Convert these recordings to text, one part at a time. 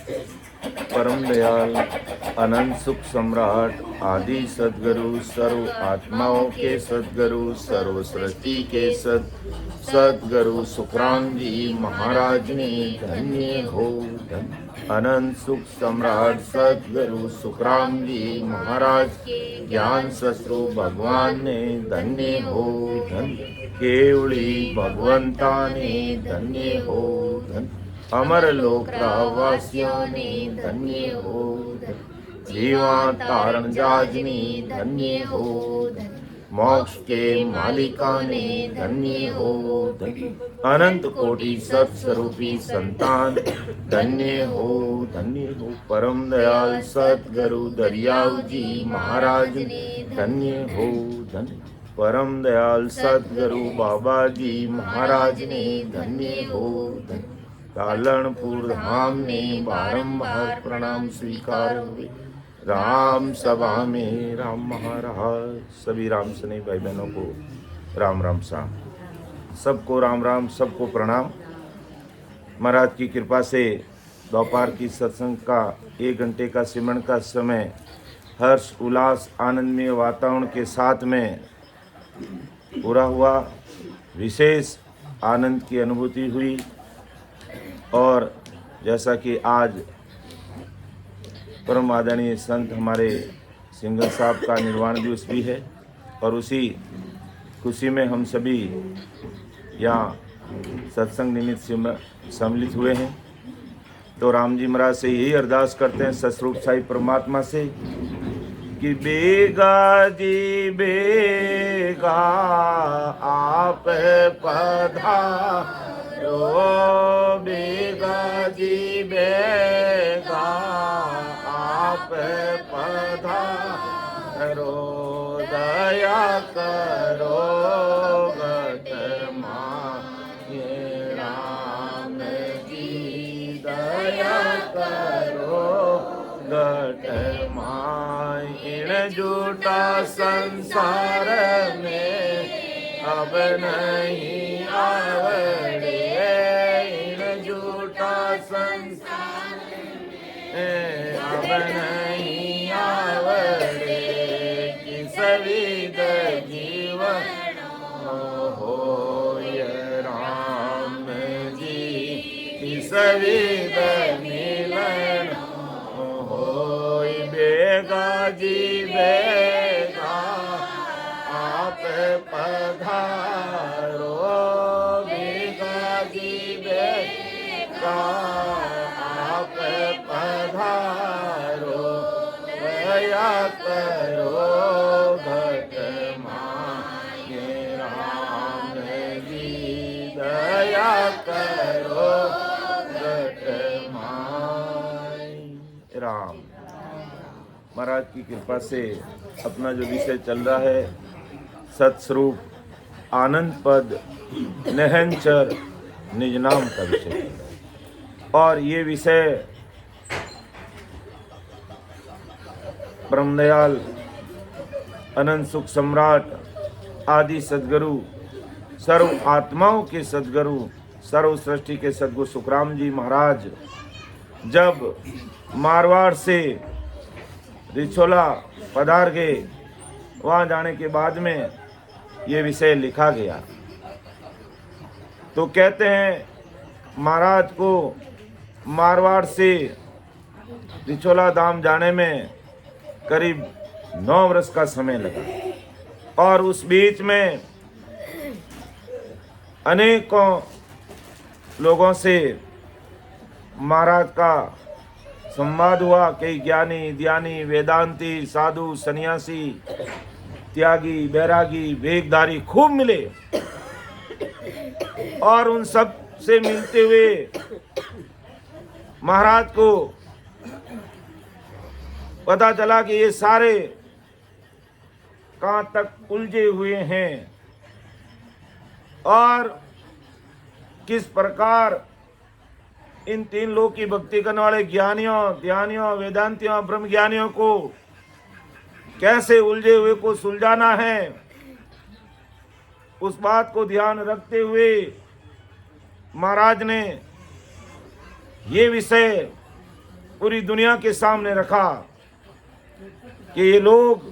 परम दयाल अनंत सुख सम्राट आदि सदगुरु सर्व आत्माओं के सदगुरु सर्व सृष्टि के सदगुरु सुखराम जी महाराज ने धन्य हो धन्य। अनंत सुख सम्राट सदगुरु सुखराम जी महाराज ज्ञान शत्रु भगवान ने धन्य हो धन्य। केवली भगवंता ने धन्य हो धन्य। अमर लोक वासियों ने धन्य हो जीवा तारण जाजनी धन्य हो मोक्ष के मालिका ने धन्य हो अनंत कोटि सत्स्वरूपी संतान धन्य हो धन्य हो। परम दयाल सतगुरु दरियाव जी महाराज धन्य हो धन्य। परम दयाल सतगुरु बाबा जी महाराज ने धन्य हो धन्य। कालनपुर धाम में बारंबार प्रणाम स्वीकार हुए। राम सभा में राम महाराज। सभी राम स्नेही भाई बहनों को राम राम साहब, सबको राम राम, सबको प्रणाम। महाराज की कृपा से दोपहर की सत्संग का 1 घंटे का सिमरन का समय हर्ष उल्लास आनंदमय वातावरण के साथ में पूरा हुआ। विशेष आनंद की अनुभूति हुई। और जैसा कि आज परम आदरणीय संत हमारे सिंघल साहब का निर्वाण दिवस भी है और उसी खुशी में हम सभी यहाँ सत्संग निमित्त सम्मिलित हुए हैं। तो राम जी महाराज से यही अरदास करते हैं सतस्वरूप साई परमात्मा से कि बेगा जी बेगा आप पधारो, बेगा जी बेगा आप पधारो, दया करो गत माये राम जी, दया करो गत माये। इन झूठा संसार में अब नहीं आवड़े, इन झूठा संसार में अब नहीं आवड़े, किस विध जीवन हो ये राम जी, किस विध मिलन हो। बेगा जी बेगा आप पधारो, बेगा जी बेगा आप पधारो, दया करो भक्त माये राम जी, दया करो भक्त माये राम। महाराज की कृपा से अपना जो विषय चल रहा है सतस्वरूप आनंद पद निहंचर निज नाम का विषय, और ये विषय परमदयाल अनंत सुख सम्राट आदि सदगुरु सर्व आत्माओं के सदगुरु सर्व सृष्टि के सदगुरु सुखराम जी महाराज जब मारवाड़ से रिछोला पधार गए, वहाँ जाने के बाद में ये विषय लिखा गया। तो कहते हैं महाराज को मारवाड़ से रिछोला धाम जाने में करीब 9 वर्ष का समय लगा, और उस बीच में अनेकों लोगों से महाराज का संवाद हुआ। कई ज्ञानी ध्यानी वेदांती साधु सन्यासी त्यागी बैरागी वेगधारी खूब मिले, और उन सब से मिलते हुए महाराज को पता चला कि ये सारे कहाँ तक उलझे हुए हैं और किस प्रकार इन 3 लोग की भक्ति करने वाले ज्ञानियों ध्यानियों वेदांतियों ब्रह्म ज्ञानियों को कैसे उलझे हुए को सुलझाना है। उस बात को ध्यान रखते हुए महाराज ने ये विषय पूरी दुनिया के सामने रखा कि ये लोग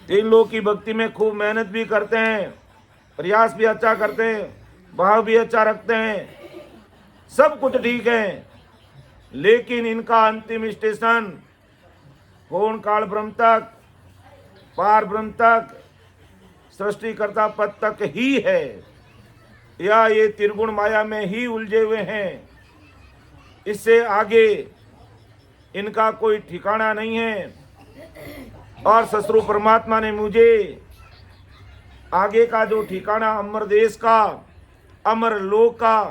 तीन लोग की भक्ति में खूब मेहनत भी करते हैं, प्रयास भी अच्छा करते हैं, भाव भी अच्छा रखते हैं, सब कुछ ठीक है, लेकिन इनका अंतिम स्टेशन पूर्ण काल ब्रह्म तक, पार ब्रह्म तक, सृष्टिकर्ता पद तक ही है, या ये त्रिगुण माया में ही उलझे हुए हैं। इससे आगे इनका कोई ठिकाना नहीं है। और ससुर परमात्मा ने मुझे आगे का जो ठिकाना अमर देश का, अमर लोक का,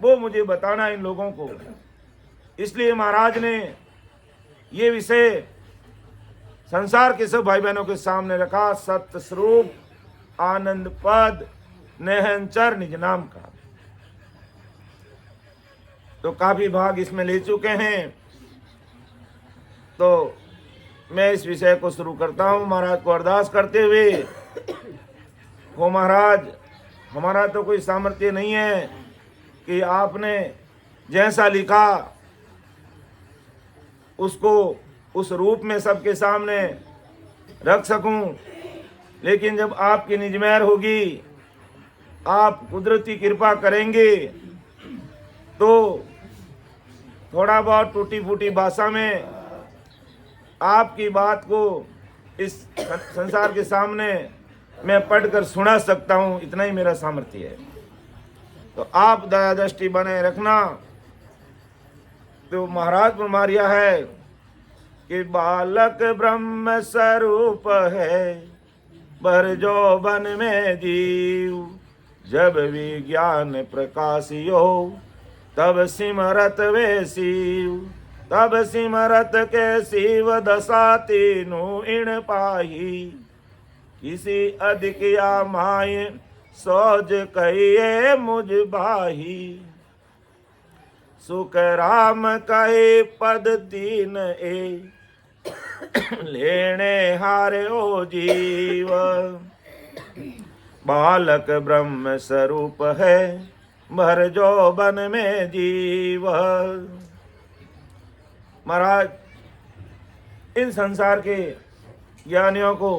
वो मुझे बताना इन लोगों को। इसलिए महाराज ने ये विषय संसार के सब भाई बहनों के सामने रखा, सत्य स्वरूप आनंद पद नेहंचर निज नाम का। तो काफी भाग इसमें ले चुके हैं, तो मैं इस विषय को शुरू करता हूँ महाराज को अरदास करते हुए। हो महाराज, हमारा तो कोई सामर्थ्य नहीं है कि आपने जैसा लिखा उसको उस रूप में सबके सामने रख सकूं, लेकिन जब आपकी निज मेहर होगी, आप कुदरती कृपा करेंगे, तो थोड़ा बहुत टूटी फूटी भाषा में आपकी बात को इस संसार के सामने मैं पढ़कर सुना सकता हूँ, इतना ही मेरा सामर्थ्य है। तो आप दया दृष्टि बने रखना। तो महाराज फरमाया है कि बालक ब्रह्म स्वरूप है, बर जो बन में जीव, जब विज्ञान प्रकाशियो, तब सिमरत वे शिव, तब सिमरत के शिव दशा तीनों इण पाही, किसी अधिक या माय सोज कहिए मुझ बाही, सुख राम कहे पद तीन ए, लेने हारे ओ जीव, बालक ब्रह्म स्वरूप है, भर जो बन में जीव। महाराज, इन संसार के ज्ञानियों को,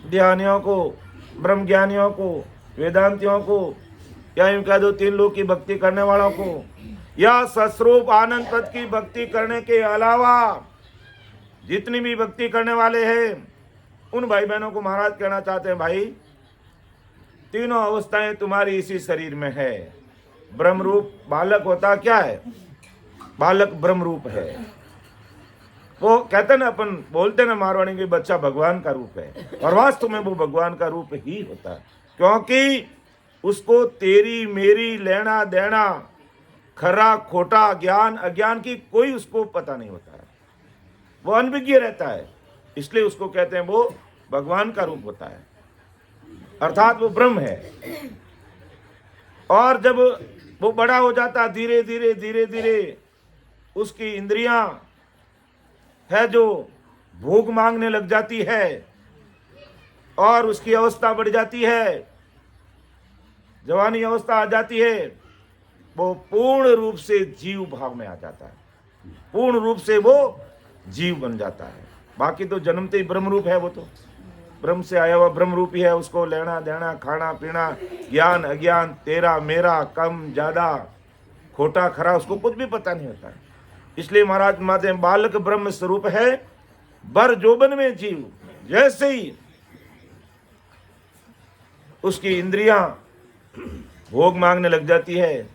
ध्यानियों को, ब्रह्म ज्ञानियों को, वेदांतियों को, या यूं कह दो तीन लोग की भक्ति करने वालों को, या सस्वरूप आनंद पद की भक्ति करने के अलावा जितनी भी भक्ति करने वाले हैं, उन भाई बहनों को महाराज कहना चाहते हैं, भाई तीनों अवस्थाएं तुम्हारी इसी शरीर में है। ब्रह्म रूप बालक होता क्या है? बालक ब्रह्म रूप है। वो कहते ना, अपन बोलते ना मारवाड़ी के बच्चा भगवान का रूप है, और वास्तव में वो भगवान का रूप ही होता है, क्योंकि उसको तेरी मेरी लेना देना, खरा खोटा, ज्ञान अज्ञान की कोई उसको पता नहीं होता है, वो अनभिज्ञ रहता है। इसलिए उसको कहते हैं वो भगवान का रूप होता है, अर्थात वो ब्रह्म है। और जब वो बड़ा हो जाता, धीरे धीरे धीरे धीरे उसकी इंद्रियां है जो भोग मांगने लग जाती है, और उसकी अवस्था बढ़ जाती है, जवानी अवस्था आ जाती है, वो पूर्ण रूप से जीव भाव में आ जाता है, पूर्ण रूप से वो जीव बन जाता है। बाकी तो जन्मते ही ब्रह्म रूप है, वो तो ब्रह्म से आया हुआ ब्रह्म रूप ही है। उसको लेना देना, खाना पीना, ज्ञान अज्ञान, तेरा मेरा, कम ज्यादा, खोटा खरा, उसको कुछ भी पता नहीं होता है। इसलिए महाराज माते बालक ब्रह्म स्वरूप है, बर जोबन में जीव। जैसे ही उसकी इंद्रियां भोग मांगने लग जाती है,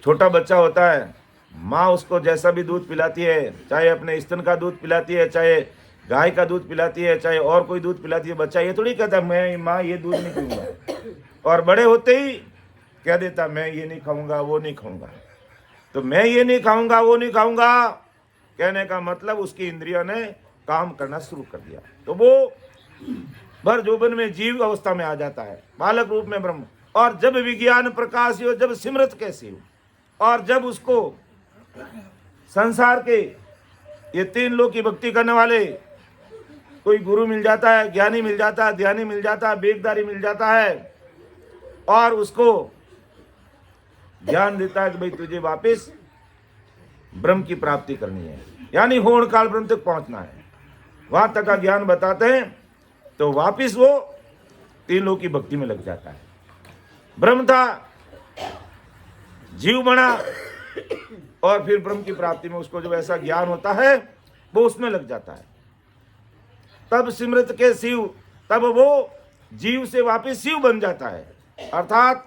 छोटा बच्चा होता है, माँ उसको जैसा भी दूध पिलाती है, चाहे अपने स्तन का दूध पिलाती है, चाहे गाय का दूध पिलाती है, चाहे और कोई दूध पिलाती है, बच्चा ये थोड़ी कहता मैं माँ ये दूध नहीं पीऊंगा, और बड़े होते ही कह देता मैं ये नहीं खाऊंगा, वो नहीं खाऊंगा। तो मैं ये नहीं खाऊंगा, वो नहीं खाऊंगा कहने का मतलब उसकी इंद्रियों ने काम करना शुरू कर दिया, तो वो भर जोबन में जीव अवस्था में आ जाता है, बालक रूप में ब्रह्म। और जब विज्ञान प्रकाश हो, जब सिमरत कैसी हो, और जब उसको संसार के ये तीन लोग की भक्ति करने वाले कोई गुरु मिल जाता है, ज्ञानी मिल जाता है, ध्यानी मिल जाता है, वेगदारी मिल जाता है, और उसको ज्ञान देता है कि भाई तुझे वापस ब्रह्म की प्राप्ति करनी है, यानी होण काल ब्रह्म तक पहुंचना है, वहां तक का ज्ञान बताते हैं। तो वापिस वो 3 लोक की भक्ति में लग जाता है। ब्रह्म था, जीव बना, और फिर ब्रह्म की प्राप्ति में उसको जब ऐसा ज्ञान होता है वो उसमें लग जाता है। तब सिमृत के शिव, तब वो जीव से वापिस शिव बन जाता है, अर्थात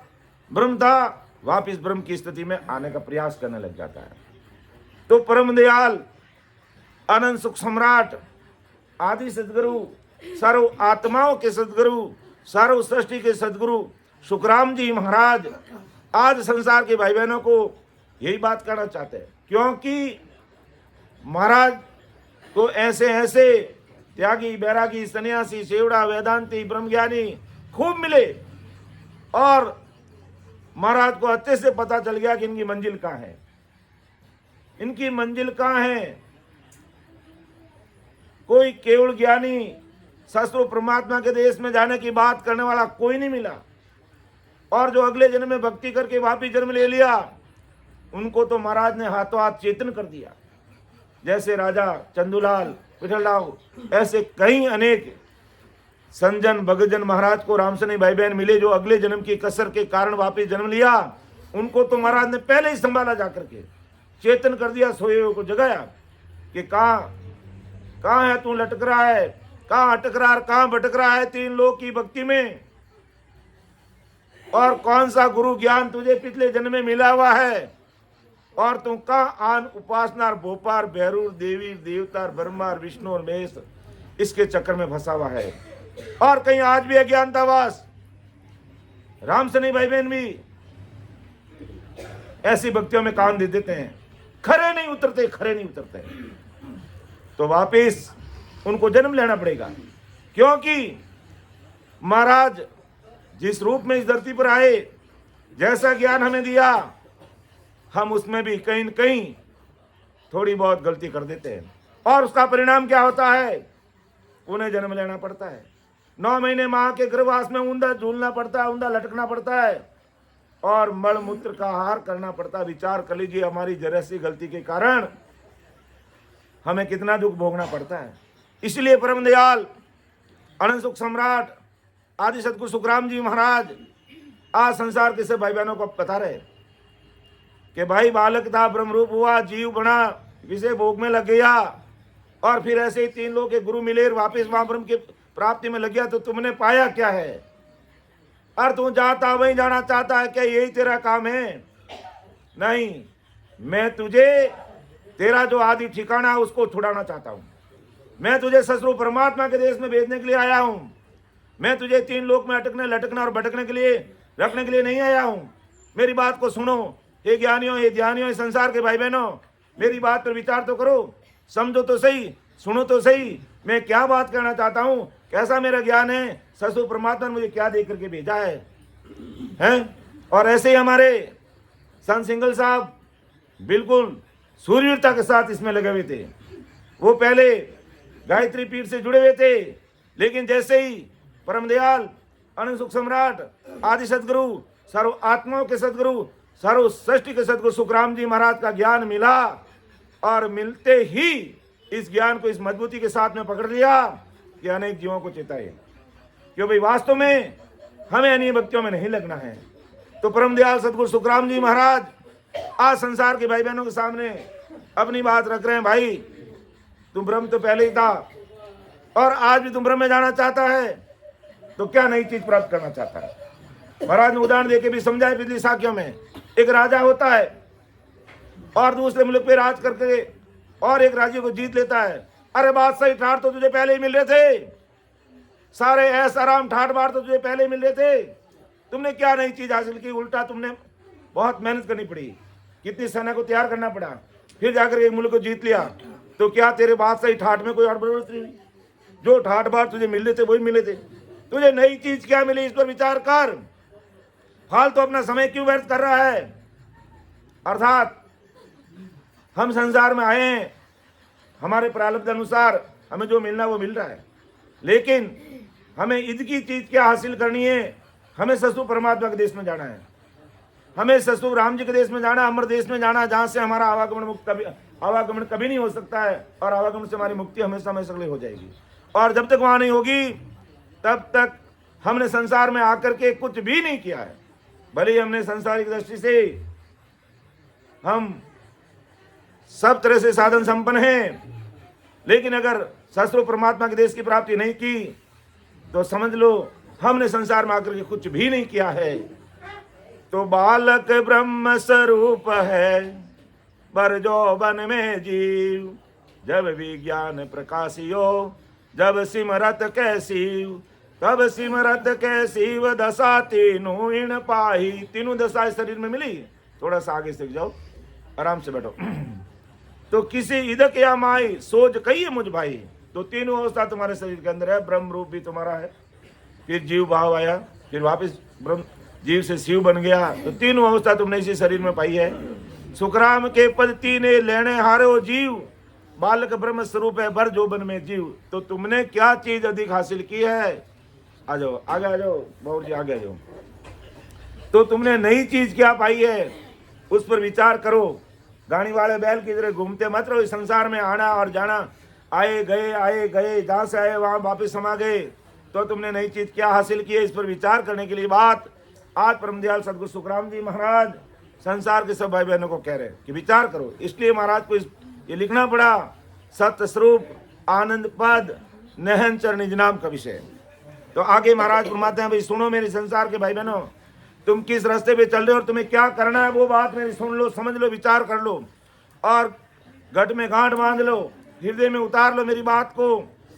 ब्रह्म था वापिस ब्रह्म की स्थिति में आने का प्रयास करने लग जाता है। तो परम दयाल अनंत सुख सम्राट आदि सदगुरु, सर्व आत्माओं के सदगुरु, सर्व सृष्टि के सदगुरु सुखराम जी महाराज आज संसार के भाई बहनों को यही बात कहना चाहते हैं, क्योंकि महाराज को ऐसे ऐसे त्यागी, बैरागी, सन्यासी, सेवड़ा, वेदांती, ब्रह्मज्ञानी खूब मिले, और महाराज को अच्छे से पता चल गया कि इनकी मंजिल कहाँ है, इनकी मंजिल कहाँ है। कोई केवल ज्ञानी शास्त्रों परमात्मा के देश में जाने की बात करने वाला कोई नहीं मिला, और जो अगले जन्म में भक्ति करके वापिस जन्म ले लिया उनको तो महाराज ने हाथों हाथ चेतन कर दिया। जैसे राजा चंदूलाल, पिठलराव, ऐसे कई अनेक संजन भगतजन महाराज को रामसनी भाई बहन मिले जो अगले जन्म की कसर के कारण वापिस जन्म लिया, उनको तो महाराज ने पहले ही संभाला जाकर के, चेतन कर दिया, सोए हुए को जगाया कि कहाँ है तू लटक रहा है, कहाँ अटक रहा है, कहाँ भटक रहा है 3 लोक की भक्ति में, और कौन सा गुरु ज्ञान तुझे पिछले जन्म में मिला हुआ है, और तू कहाँ आन उपासना, भोपार, भैरूर, देवी, देवतार, ब्रह्मा, विष्णु और महेश इसके चक्कर में फंसा हुआ है। और कहीं आज भी अज्ञानतावास रामसनी भाई बहन भी ऐसी भक्तियों में कान दे देते हैं, खरे नहीं उतरते। तो वापिस उनको जन्म लेना पड़ेगा, क्योंकि महाराज जिस रूप में इस धरती पर आए, जैसा ज्ञान हमें दिया, हम उसमें भी कहीं न कहीं थोड़ी बहुत गलती कर देते हैं, और उसका परिणाम क्या होता है, उन्हें जन्म लेना पड़ता है। 9 महीने माँ के गर्भवास में ऊंधा झूलना पड़ता है, ऊंधा लटकना पड़ता है, और मल मूत्र का आहार करना पड़ता है। विचार कर लीजिए, हमारी जरा सी गलती के कारण हमें कितना दुख भोगना पड़ता है। इसलिए परम दयाल अनंत सुख सम्राट आदि सदगुरु सुखराम जी महाराज आज संसार के सब भाई बहनों को बता रहे कि भाई बालक था, ब्रह्म रूप हुआ, जीव बना, विषय भोग में लग गया, और फिर ऐसे ही 3 लोग के गुरु मिले, वापिस वहां ब्रह्म की प्राप्ति में लग गया, तो तुमने पाया क्या है? और तू जाता वहीं जाना चाहता है क्या? यही तेरा काम है? नहीं, मैं तुझे तेरा जो आदि ठिकाना है उसको छुड़ाना चाहता हूं। मैं तुझे ससुर परमात्मा के देश में भेजने के लिए आया हूं। मैं तुझे 3 लोक में अटकने, लटकने और भटकने के लिए, रखने के लिए नहीं आया हूं। मेरी बात को सुनो, हे ज्ञानियों, हे ध्यानियों, संसार के भाई बहनों, मेरी बात पर विचार तो करो, समझो तो सही, सुनो तो सही, मैं क्या बात करना चाहता हूं, कैसा मेरा ज्ञान है, ससुर परमात्मा ने मुझे क्या दे करके भेजा है? और ऐसे ही हमारे संत सिंगल साहब बिल्कुल सूर्यता के साथ इसमें लगे हुए थे। वो पहले गायत्री पीठ से जुड़े हुए थे, लेकिन जैसे ही परम दयाल अनंत सुख सम्राट आदि सदगुरु, सर्व आत्माओं के सदगुरु, सर्व सृष्टि के सदगुरु सुखराम जी महाराज का ज्ञान मिला, और मिलते ही इस ज्ञान को इस मजबूती के साथ में पकड़ लिया कि अनेक जीवों को चेताए, क्यों भाई वास्तव में हमें अन्य भक्तियों में नहीं लगना है। तो परम दयाल सदगुरु सुखराम जी महाराज आज संसार के भाई बहनों के सामने अपनी बात रख रहे हैं, भाई तुम ब्रह्म तो पहले ही था, और आज भी तुम ब्रह्म में जाना चाहता है, तो क्या नई चीज प्राप्त करना चाहता है? महाराज ने उदाहरण देके भी समझाए पिछली साखियों में। एक राजा होता है और दूसरे मुल्क पे राज करके और एक राज्य को जीत लेता है। अरे बादशाही ठाठ तो तुझे पहले ही मिल रहे थे, सारे ऐसा आराम ठाठ बार तो तुझे पहले ही मिल रहे थे, तुमने क्या नई चीज हासिल की? उल्टा तुमने बहुत मेहनत करनी पड़ी, कितनी सेना को तैयार करना पड़ा, फिर जाकर एक मुल्क को जीत लिया। तो क्या तेरे बादशाही ठाठ में कोई और बढ़ोतरी नहीं? जो ठाठ बार तुझे मिल रहे थे वही मिले थे, तुझे नई चीज क्या मिली? इस पर विचार कर। फालतू तो अपना समय क्यों व्यर्थ कर रहा है? अर्थात हम संसार में आए हैं, हमारे प्रारब्ध अनुसार हमें जो मिलना वो मिल रहा है, लेकिन हमें ईद की चीज क्या हासिल करनी है? हमें ससुर परमात्मा के देश में जाना है। हमें ससुर राम जी के देश में जाना, अमर देश में जाना, जहाँ से हमारा आवागमन कभी नहीं हो सकता है, और आवागमन से हमारी मुक्ति हमेशा हमेशा के लिए हो जाएगी। और जब तक वहाँ नहीं होगी तब तक हमने संसार में आकर के कुछ भी नहीं किया है। भले ही हमने संसारिक दृष्टि से हम सब तरह से साधन संपन्न हैं, लेकिन अगर ससुर परमात्मा के देश की प्राप्ति नहीं की तो समझ लो हमने संसार में आकर के कुछ भी नहीं किया है। तो बालक ब्रह्म स्वरूप है, बर जो में जीव, जब विज्ञान प्रकाशियो, जब सिमरत कैसीव, तब सिमरत कैसीव, दशा तीनों इन पाही। तीनों दशा शरीर में मिली। थोड़ा सा आगे सीख जाओ, आराम से बैठो। तो किसी इदक या माई सोच कहिए मुझ भाई। तो तीनों अवस्था तुम्हारे शरीर के अंदर है। ब्रह्म रूप भी तुम्हारा है, फिर जीव भाव आया, फिर वापस ब्रह्म जीव से शिव बन गया। तो तीनों अवस्था तुमने इसी शरीर में पाई है। सुखराम के पद तीने लेने हारो जीव, बालक ब्रह्म स्वरूप है, भर जोबन में जीव। तो तुमने क्या चीज अधिक हासिल की है? आ जाओ, आगे आ जाओ बाबू जी, आगे आ जाओ। तो तुमने नई चीज क्या पाई है, उस पर विचार करो। गाड़ी वाले बैल की तरह घूमते मत रहो। इस संसार में आना और जाना, आए गए, जहाँ से आए वहाँ वापिस समा गए। तो तुमने नई चीज क्या हासिल की है, इस पर विचार करने के लिए बात आज परमदयाल सदगुरु सुखराम जी महाराज संसार के सब भाई बहनों को कह रहे हैं कि विचार करो। इसलिए महाराज को ये लिखना पड़ा, सत्य स्वरूप आनंद पद नहन चरण निज नाम का विषय। तो आगे महाराज फरमाते हैं, भाई सुनो मेरे संसार के भाई बहनों, तुम किस रास्ते पे चल रहे हो और तुम्हें क्या करना है वो बात मेरी सुन लो, समझ लो, विचार कर लो, और गट में गांठ बांध लो, हृदय में उतार लो मेरी बात को,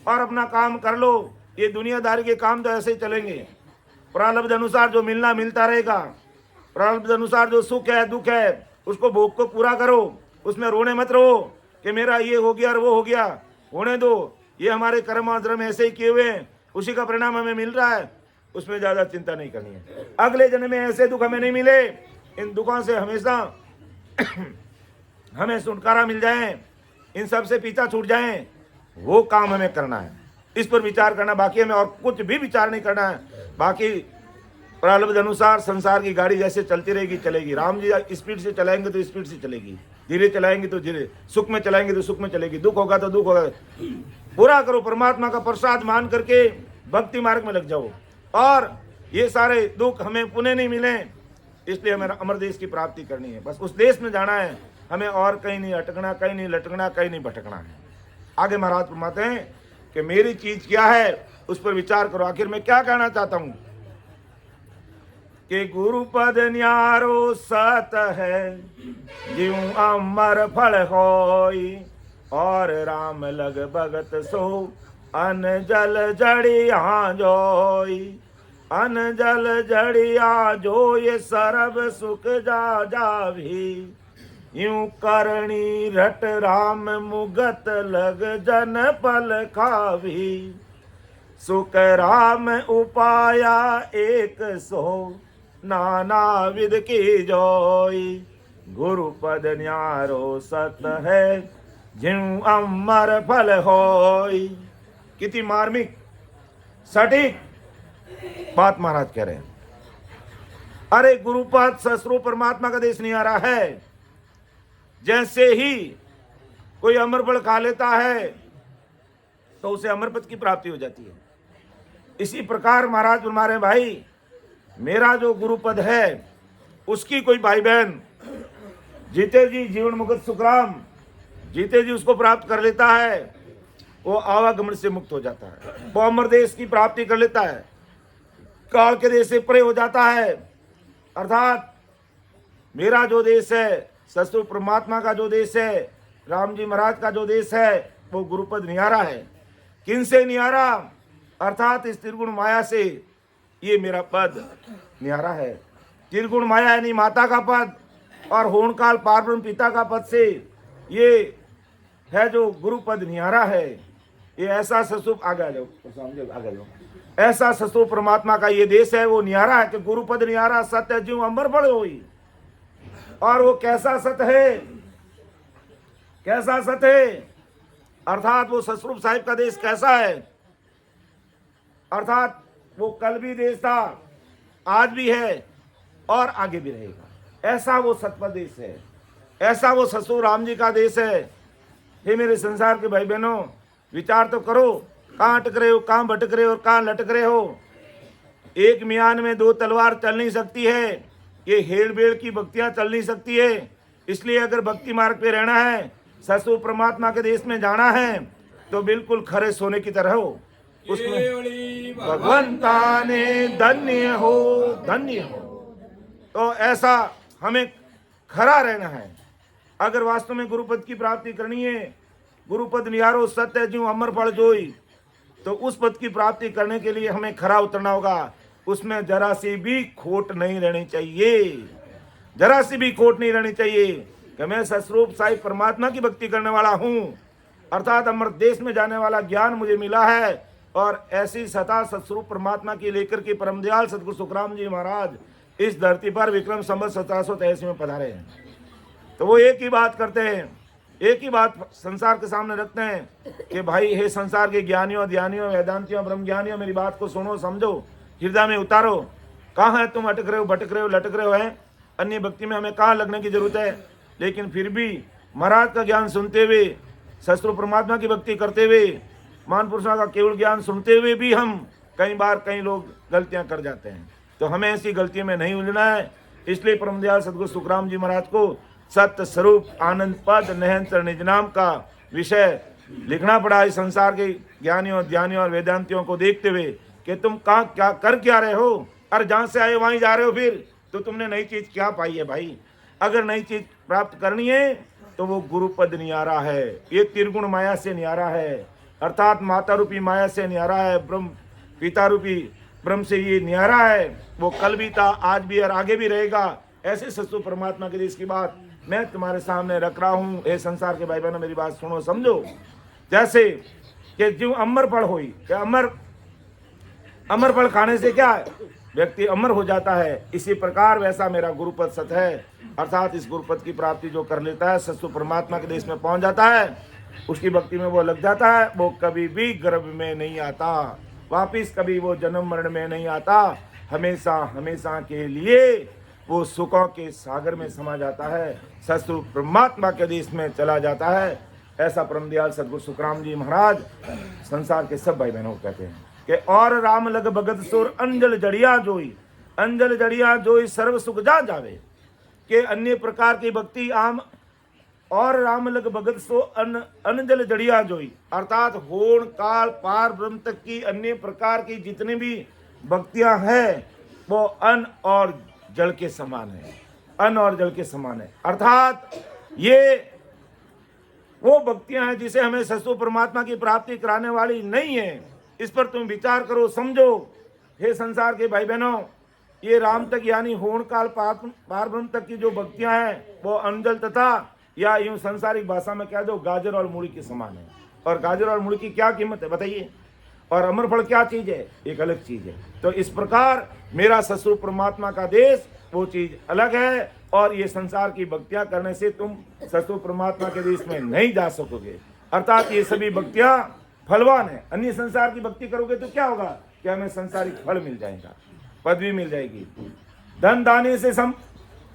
और अपना काम कर लो। ये दुनियादारी के काम तो ऐसे ही चलेंगे। प्रारब्ध अनुसार जो मिलना मिलता रहेगा, प्रारब्ध अनुसार जो सुख है दुख है उसको भोग को पूरा करो। उसमें रोने मत रहो कि मेरा ये हो गया और वो हो गया, होने दो। ये हमारे कर्म और धर्म ऐसे ही किए हुए हैं, उसी का परिणाम हमें मिल रहा है, उसमें ज्यादा चिंता नहीं करनी है। अगले जन्म में ऐसे दुख हमें नहीं मिले, इन दुखों से हमेशा हमें छुटकारा मिल जाए, इन सब से पीछा छूट जाए, वो काम हमें करना है। इस पर विचार करना, बाकी हमें और कुछ भी विचार नहीं करना है। बाकी प्रारब्ध अनुसार संसार की गाड़ी जैसे चलती रहेगी चलेगी। राम जी स्पीड से चलाएंगे तो स्पीड से चलेगी, धीरे चलाएंगे तो धीरे, सुख में चलाएंगे तो सुख में चलेगी, दुख होगा तो दुख होगा। पूरा करो, परमात्मा का प्रसाद मान करके भक्ति मार्ग में लग जाओ, और ये सारे दुख हमें पुनः नहीं मिले। इसलिए हमें अमर देश की प्राप्ति करनी है, बस उस देश में जाना है हमें, और कहीं नहीं अटकना, कहीं नहीं लटकना, कहीं नहीं भटकना है। आगे महाराज फरमाते हैं कि मेरी चीज क्या है उस पर विचार करो। आखिर मैं क्या कहना चाहता हूं कि गुरु पद न्यारो सत है, जीव अमर फल होई, और राम लग भगत सो अन जल जड़िया जोई, अन जल जड़िया जो ये सरब सुख जा जावी, यूं करणी रट राम मुगत लग जन पल खावी, सुख राम उपाया एक सो नाना विध की जोई, गुरु पद न्यारो सत है, जिन अमर फल होई। कितनी मार्मिक सटीक बात महाराज कह रहे हैं। अरे गुरुपद ससुर परमात्मा का देश नहीं आ रहा है। जैसे ही कोई अमर फल खा लेता है तो उसे अमर पद की प्राप्ति हो जाती है। इसी प्रकार महाराज फरमा रहे भाई, मेरा जो गुरुपद है उसकी कोई भाई बहन जीते जी जीवन मुक्त सुखराम जीते जी उसको प्राप्त कर लेता है, वो आवागमन से मुक्त हो जाता है, वो अमर देश की प्राप्ति कर लेता है, काल के देश से परे हो जाता है। अर्थात मेरा जो देश है, ससुर परमात्मा का जो देश है, राम जी महाराज का जो देश है, वो गुरुपद निहारा है। किन से निहारा? अर्थात इस त्रिगुण माया से ये मेरा पद निहारा है। त्रिगुण माया यानी माता का पद और होनकाल पारब्रह्म पिता का पद से ये है जो गुरुपद निहारा है। ये ऐसा ससुर, आगे आ जाओ, आगे जाओ, ऐसा ससुर परमात्मा का ये देश है, वो निहारा है कि गुरुपद निहारा सत्य जीव अमर बड़ होई। और वो कैसा सत है, कैसा सत है? अर्थात वो ससुर साहिब का देश कैसा है? अर्थात वो कल भी देश था, आज भी है और आगे भी रहेगा। ऐसा वो सतपथ देश है, ऐसा वो ससुर राम जी का देश है। हे मेरे संसार के भाई बहनों, विचार तो करो, कहाँ अटक रहे हो, कहाँ भटक रहे हो और कहाँ लटक रहे हो। एक मियान में दो तलवार चल नहीं सकती है, ये हेड़ बेड़ की भक्तियां चल नहीं सकती है। इसलिए अगर भक्ति मार्ग पे रहना है, ससुर परमात्मा के देश में जाना है, तो बिल्कुल खरे सोने की तरह हो। उसमें भगवंता ने धन्य हो, धन्य हो। तो ऐसा हमें खरा रहना है। अगर वास्तव में गुरुपद की प्राप्ति करनी है, गुरुपद निहारो सत्य ज्यों अमर फल जोई, तो उस पद की प्राप्ति करने के लिए हमें खरा उतरना होगा। उसमें जरा सी भी खोट नहीं रहनी चाहिए, जरा सी भी खोट नहीं रहनी चाहिए कि मैं सस्वरूप साई परमात्मा की भक्ति करने वाला हूँ, अर्थात अमर देश में जाने वाला ज्ञान मुझे मिला है। और ऐसी सता सत्स्वरूप परमात्मा की लेकर के परमदयाल सदगुरु सुखराम जी महाराज इस धरती पर विक्रम संवत 1783 में पधारे हैं। तो वो एक ही बात करते हैं, एक ही बात संसार के सामने रखते हैं कि भाई हे संसार के ज्ञानियों, ध्यानियों, वेदांतियों, ब्रह्म ज्ञानियों, मेरी बात को सुनो, समझो, हृदय में उतारो। कहाँ है तुम अटक रहे हो, भटक रहे हो, लटक रहे हो हैं? अन्य भक्ति में हमें कहाँ लगने की जरूरत है? लेकिन फिर भी महाराज का ज्ञान सुनते हुए, सस्त्र परमात्मा की भक्ति करते हुए, महान पुरुषों का केवल ज्ञान सुनते हुए भी हम कई लोग गलतियां कर जाते हैं। तो हमें ऐसी गलतियों में नहीं उलझना है। इसलिए परमदयाल सदगुरु सुखराम जी महाराज को सत्य स्वरूप आनंद पद नहंतर निज नाम का विषय लिखना पड़ा इस संसार के ज्ञानियों, ध्यानियों और वेदांतियों को देखते हुए कि तुम कहाँ क्या कर क्या रहे हो, और जहाँ से आए वहीं जा रहे हो, फिर तो तुमने नई चीज क्या पाई है भाई? अगर नई चीज प्राप्त करनी है तो वो गुरुपद नियारा है, ये त्रिगुण माया से नियारा है, अर्थात माता रूपी माया से नियारा है, ब्रह्म पिता रूपी ब्रह्म से ये नियारा है। वो कल भी था, आज भी और आगे भी रहेगा। ऐसे सत्सु परमात्मा के देश की बात मैं तुम्हारे सामने रख रहा हूँ। हे संसार के भाई बहनों, मेरी बात सुनो, समझो। जैसे कि जो अमर फल हुई, क्या अमर फल खाने से क्या व्यक्ति अमर हो जाता है, इसी प्रकार वैसा मेरा गुरुपद सत है, अर्थात इस गुरुपद की प्राप्ति जो कर लेता है, सत्सु परमात्मा के देश में पहुंच जाता है, उसकी भक्ति में वो लग जाता है, वो कभी भी गर्भ में नहीं आता, वापिस कभी वो जन्म मरण में नहीं आता, हमेशा हमेशा के लिए वो सुखों के सागर में समा जाता है, सत्सु परमात्मा के देश में चला जाता है। ऐसा परमदयाल सदगुरु सुखराम जी महाराज संसार के सब भाई बहनों को कहते हैं कि और राम लग भगत सुर अंजल जड़िया जोई, अंजल जड़िया जोई सर्व सुख जा जावे। के अन्य प्रकार की भक्ति आम और राम लग भगत सो अनजल जड़िया जोई, अर्थात होण काल पार ब्रह्म तक की अन्य प्रकार की जितनी भी भक्तियां हैं वो अन्न और जल के समान है, अन्न और जल के समान है। अर्थात ये वो भक्तियां हैं जिसे हमें सत्सु परमात्मा की प्राप्ति कराने वाली नहीं है। इस पर तुम विचार करो, समझो। हे संसार के भाई बहनों, ये राम तक यानी होण काल पार ब्रह्म तक की जो भक्तियां हैं वो अंजल तथा या यूं संसारिक भाषा में कह दो गाजर और मूली के समान है। और गाजर और मूली की क्या कीमत है बताइए? और अमर फल क्या चीज है? एक अलग चीज है। तो इस प्रकार मेरा सत्सु परमात्मा का देश वो चीज अलग है, और ये संसार की भक्तियां करने से तुम सत्सु परमात्मा के देश में नहीं जा सकोगे। अर्थात ये सभी भक्तियां फलवान है। अन्य संसार की भक्ति करोगे तो क्या होगा कि हमें संसारिक फल मिल जाएगा, पदवी मिल जाएगी, धन दाने से सम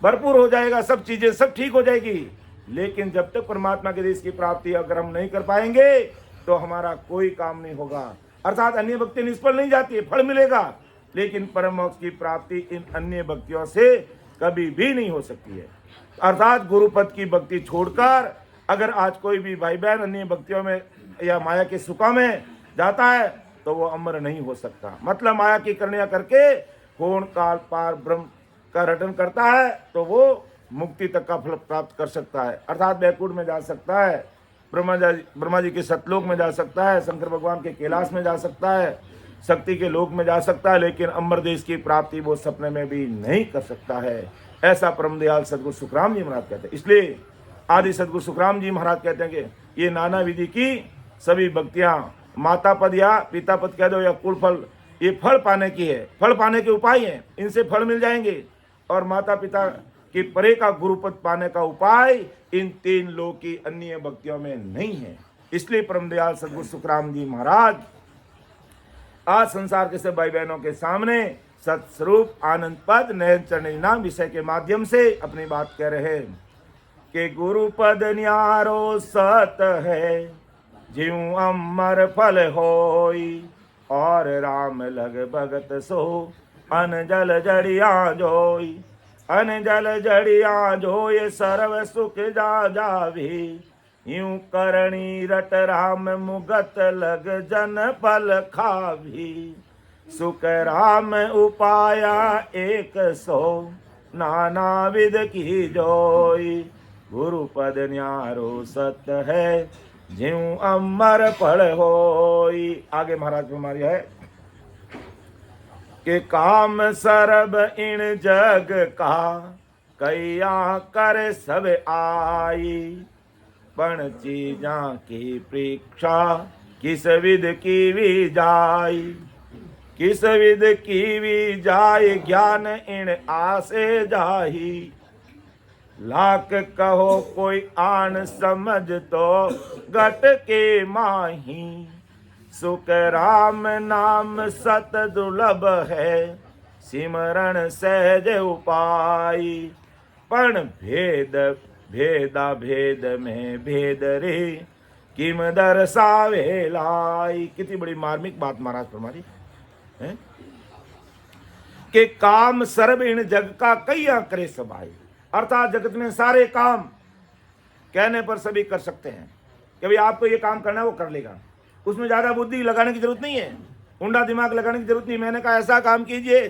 भरपूर हो जाएगा, सब चीजें सब ठीक हो जाएगी। लेकिन जब तक परमात्मा के देश की प्राप्ति अगर हम नहीं कर पाएंगे तो हमारा कोई काम नहीं होगा। अर्थात अन्य भक्ति निष्फल नहीं जाती है, फल मिलेगा, लेकिन परम मोक्ष की प्राप्ति इन अन्य भक्तियों से कभी भी नहीं हो सकती है। अर्थात गुरुपद की भक्ति छोड़कर अगर आज कोई भी भाई बहन अन्य भक्तियों में या माया के सुखों में जाता है तो वो अमर नहीं हो सकता। मतलब माया की करणियां करके होण काल पार ब्रह्म का रटन करता है तो वो मुक्ति तक का फल प्राप्त कर सकता है। अर्थात बैकुंठ में जा सकता है, ब्रह्मा जी के सतलोक में जा सकता है, शंकर भगवान के कैलाश में जा सकता है, शक्ति के लोक में जा सकता है, लेकिन अमर देश की प्राप्ति वो सपने में भी नहीं कर सकता है। ऐसा परमदयाल सदगुरु सुखराम जी महाराज कहते हैं। इसलिए आदि सदगुरु सुखराम जी महाराज कहते हैं कि ये नाना विधि की सभी भक्तियां माता पद या पिता पद कह दो या कुल फल, ये फल पाने की है, फल पाने के उपाय हैं, इनसे फल मिल जाएंगे। और माता पिता के परे का गुरुपद पाने का उपाय इन तीन लोक की अन्य भक्तियों में नहीं है। इसलिए परमदयाल सदगुरु सुखराम जी महाराज आज संसार के सब भाई बहनों के सामने सत्स्वरूप आनंद पद नयन चरण नाम विषय के माध्यम से अपनी बात कह रहे हैं कि गुरु पद न्यारो सत है, ज्यों अमर फल होई, और राम लग भगत सो, अनजल जड़िया जोई, अनजल जड़िया जोय सर्व सुख जा जावी, यूं करणी रट राम मुगत लग जन फल खावी, सुख राम उपाया एक सो, नाना विध की जोई, गुरु पद न्यारो सत है, ज्यों अमर फल होई। आगे महाराज हमारी है कि काम सरब इन जग का, कैया कर सब आई, पण चीजा की परीक्षा किस विध की भी जाई, किस विध की भी जाय, ज्ञान इन आसे जाही, लाख कहो कोई आन समझ तो घट के माही, सुख राम नाम सत दुर्लभ है, सिमरण सहज उपाय, पण भेद भेदा भेद में भेद रे, किम दर्शावे लाई। कितनी बड़ी मार्मिक बात महाराज फरमाई है कि काम सर्व इन जग का कैया करे सबाई, अर्थात जगत में सारे काम कहने पर सभी कर सकते हैं कि भाई आपको ये काम करना है, वो कर लेगा, उसमें ज्यादा बुद्धि लगाने की जरूरत नहीं है, उंडा दिमाग लगाने की जरूरत नहीं। मैंने कहा ऐसा काम कीजिए,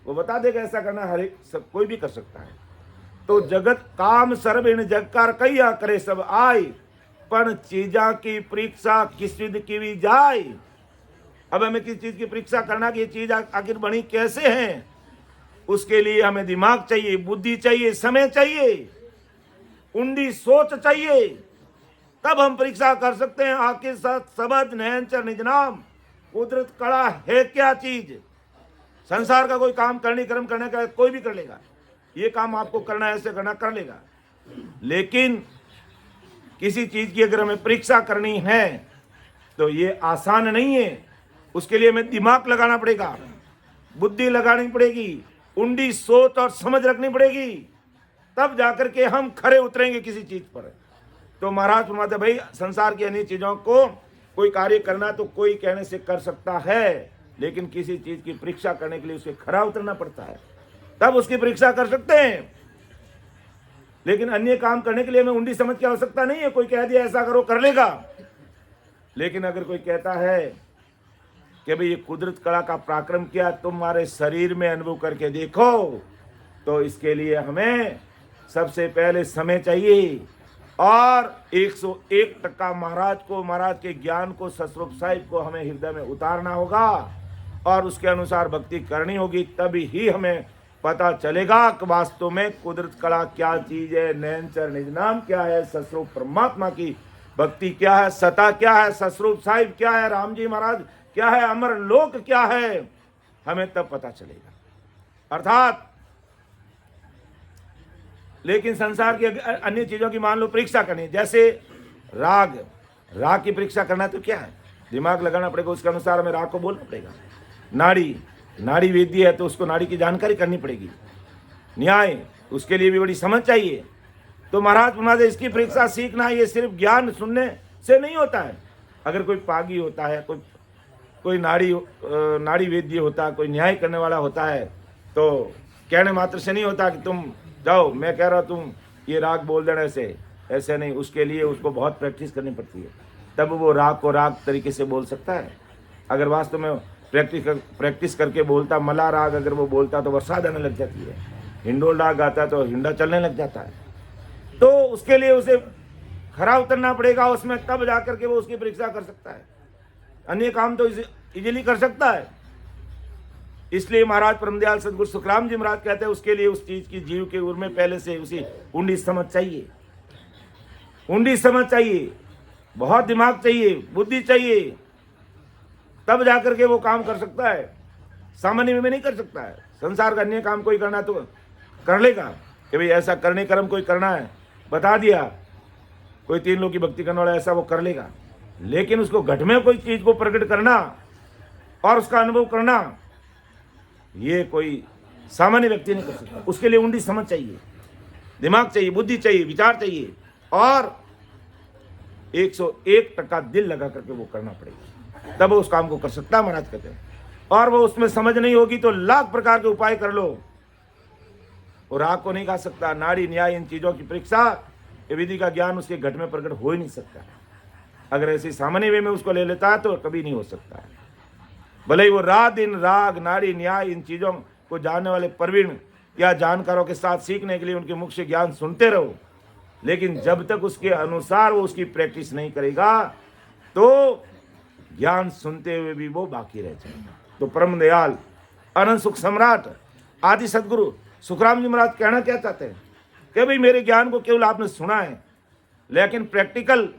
वो बता देगा ऐसा करना, हर एक सब कोई भी कर सकता है। तो जगत काम सर्व इन जगकार कैया करे सब आई, पण चीजा की परीक्षा किस विध की भी जाए। अब हमें किस चीज की परीक्षा करना कि ये चीज आखिर बनी कैसे है, उसके लिए हमें दिमाग चाहिए, बुद्धि चाहिए, समय चाहिए, ऊंडी सोच चाहिए, तब हम परीक्षा कर सकते हैं। आखिर सबद नयन चर निज नाम, कुदरत कड़ा है क्या चीज। संसार का कोई काम करनी कर्म करने का कोई भी कर लेगा, ये काम आपको करना है ऐसे करना कर लेगा, लेकिन किसी चीज की अगर हमें परीक्षा करनी है तो ये आसान नहीं है। उसके लिए हमें दिमाग लगाना पड़ेगा, बुद्धि लगानी पड़ेगी, ऊंडी सोच और समझ रखनी पड़ेगी, तब जाकर के हम खरे उतरेंगे किसी चीज पर। तो महाराज फरमाते भाई संसार की अन्य चीजों को कोई कार्य करना तो कोई कहने से कर सकता है, लेकिन किसी चीज की परीक्षा करने के लिए उसे खरा उतरना पड़ता है, तब उसकी परीक्षा कर सकते हैं। लेकिन अन्य काम करने के लिए हमें ऊंडी समझ की आवश्यकता नहीं है। कोई कह दिया ऐसा करो कर लेगा, लेकिन अगर कोई कहता है कि भाई ये कुदरत कला का पराक्रम किया तुम्हारे शरीर में अनुभव करके देखो, तो इसके लिए हमें सबसे पहले समय चाहिए और 101% महाराज को, महाराज के ज्ञान को, सतस्वरूप साहिब को हमें हृदय में उतारना होगा और उसके अनुसार भक्ति करनी होगी। तभी ही हमें पता चलेगा कि वास्तव में कुदरत कला क्या चीज है, नयन चर निज नाम क्या है, सतस्वरूप परमात्मा की भक्ति क्या है, सता क्या है, सतस्वरूप साहिब क्या है, राम जी महाराज क्या है, अमर लोक क्या है, हमें तब पता चलेगा। अर्थात लेकिन संसार की अन्य चीजों की मान लो परीक्षा करनी, जैसे राग की परीक्षा करना तो क्या है, दिमाग लगाना पड़ेगा, उसके अनुसार हमें राग को बोलना पड़ेगा। नाड़ी वेद्य है तो उसको नाड़ी की जानकारी करनी पड़ेगी। न्याय, उसके लिए भी बड़ी समझ चाहिए। तो महाराज फरमाते इसकी परीक्षा सीखना ये सिर्फ ज्ञान सुनने से नहीं होता है। अगर कोई पागी होता है, कोई नाड़ी वेद्य होता है, कोई न्याय करने वाला होता है, तो कहने मात्र से नहीं होता कि तुम जाओ मैं कह रहा हूँ तुम ये राग बोल देना, ऐसे नहीं। उसके लिए उसको बहुत प्रैक्टिस करनी पड़ती है, तब वो राग को राग तरीके से बोल सकता है। अगर वास्तव में प्रैक्टिस करके बोलता, मला राग अगर वो बोलता तो वर्षा आने लग जाती है, हिंडोल राग गाता तो हिंडा चलने लग जाता है। तो उसके लिए उसे खरा उतरना पड़ेगा उसमें, तब जाकर के वो उसकी परीक्षा कर सकता है। अन्य काम तो इजीली कर सकता है। इसलिए महाराज परमदयाल सदगुरु सुखराम जी महाराज कहते हैं उसके लिए उस चीज की जीव के उर में पहले से उसी ऊंडी समझ चाहिए, ऊंडी समझ चाहिए, बहुत दिमाग चाहिए, बुद्धि चाहिए, तब जाकर के वो काम कर सकता है। सामान्य में नहीं कर सकता है। संसार का अन्य काम कोई करना तो कर लेगा कि भाई ऐसा करने कर्म कोई करना है, बता दिया, कोई 3 लोग की भक्ति करने वाला ऐसा वो कर लेगा, लेकिन उसको घट में कोई चीज को प्रकट करना और उसका अनुभव करना, ये कोई सामान्य व्यक्ति नहीं कर सकता। उसके लिए ऊंडी समझ चाहिए, दिमाग चाहिए, बुद्धि चाहिए, विचार चाहिए और 101% दिल लगा करके वो करना पड़ेगा, तब वो उस काम को कर सकता है महाराज कहते हैं। और वो उसमें समझ नहीं होगी तो लाख प्रकार के उपाय कर लो, वो राग को नहीं खा सकता। नाड़ी न्याय इन चीजों की परीक्षा, ये विधि का ज्ञान उसके घट में प्रकट हो ही नहीं सकता। अगर ऐसी सामान्य वे में उसको ले लेता है तो कभी नहीं हो सकता है। भले ही वो रात दिन राग नाड़ी न्याय इन चीजों को जानने वाले प्रवीण या जानकारों के साथ सीखने के लिए उनके मुख से ज्ञान सुनते रहो, लेकिन जब तक उसके अनुसार वो उसकी प्रैक्टिस नहीं करेगा तो ज्ञान सुनते हुए भी वो बाकी रह जाएगा। तो परम दयाल अनंत सुख सम्राट आदि सदगुरु सुखराम जी महाराज कहना क्या चाहते हैं कि भाई मेरे ज्ञान को केवल आपने सुना है लेकिन प्रैक्टिकल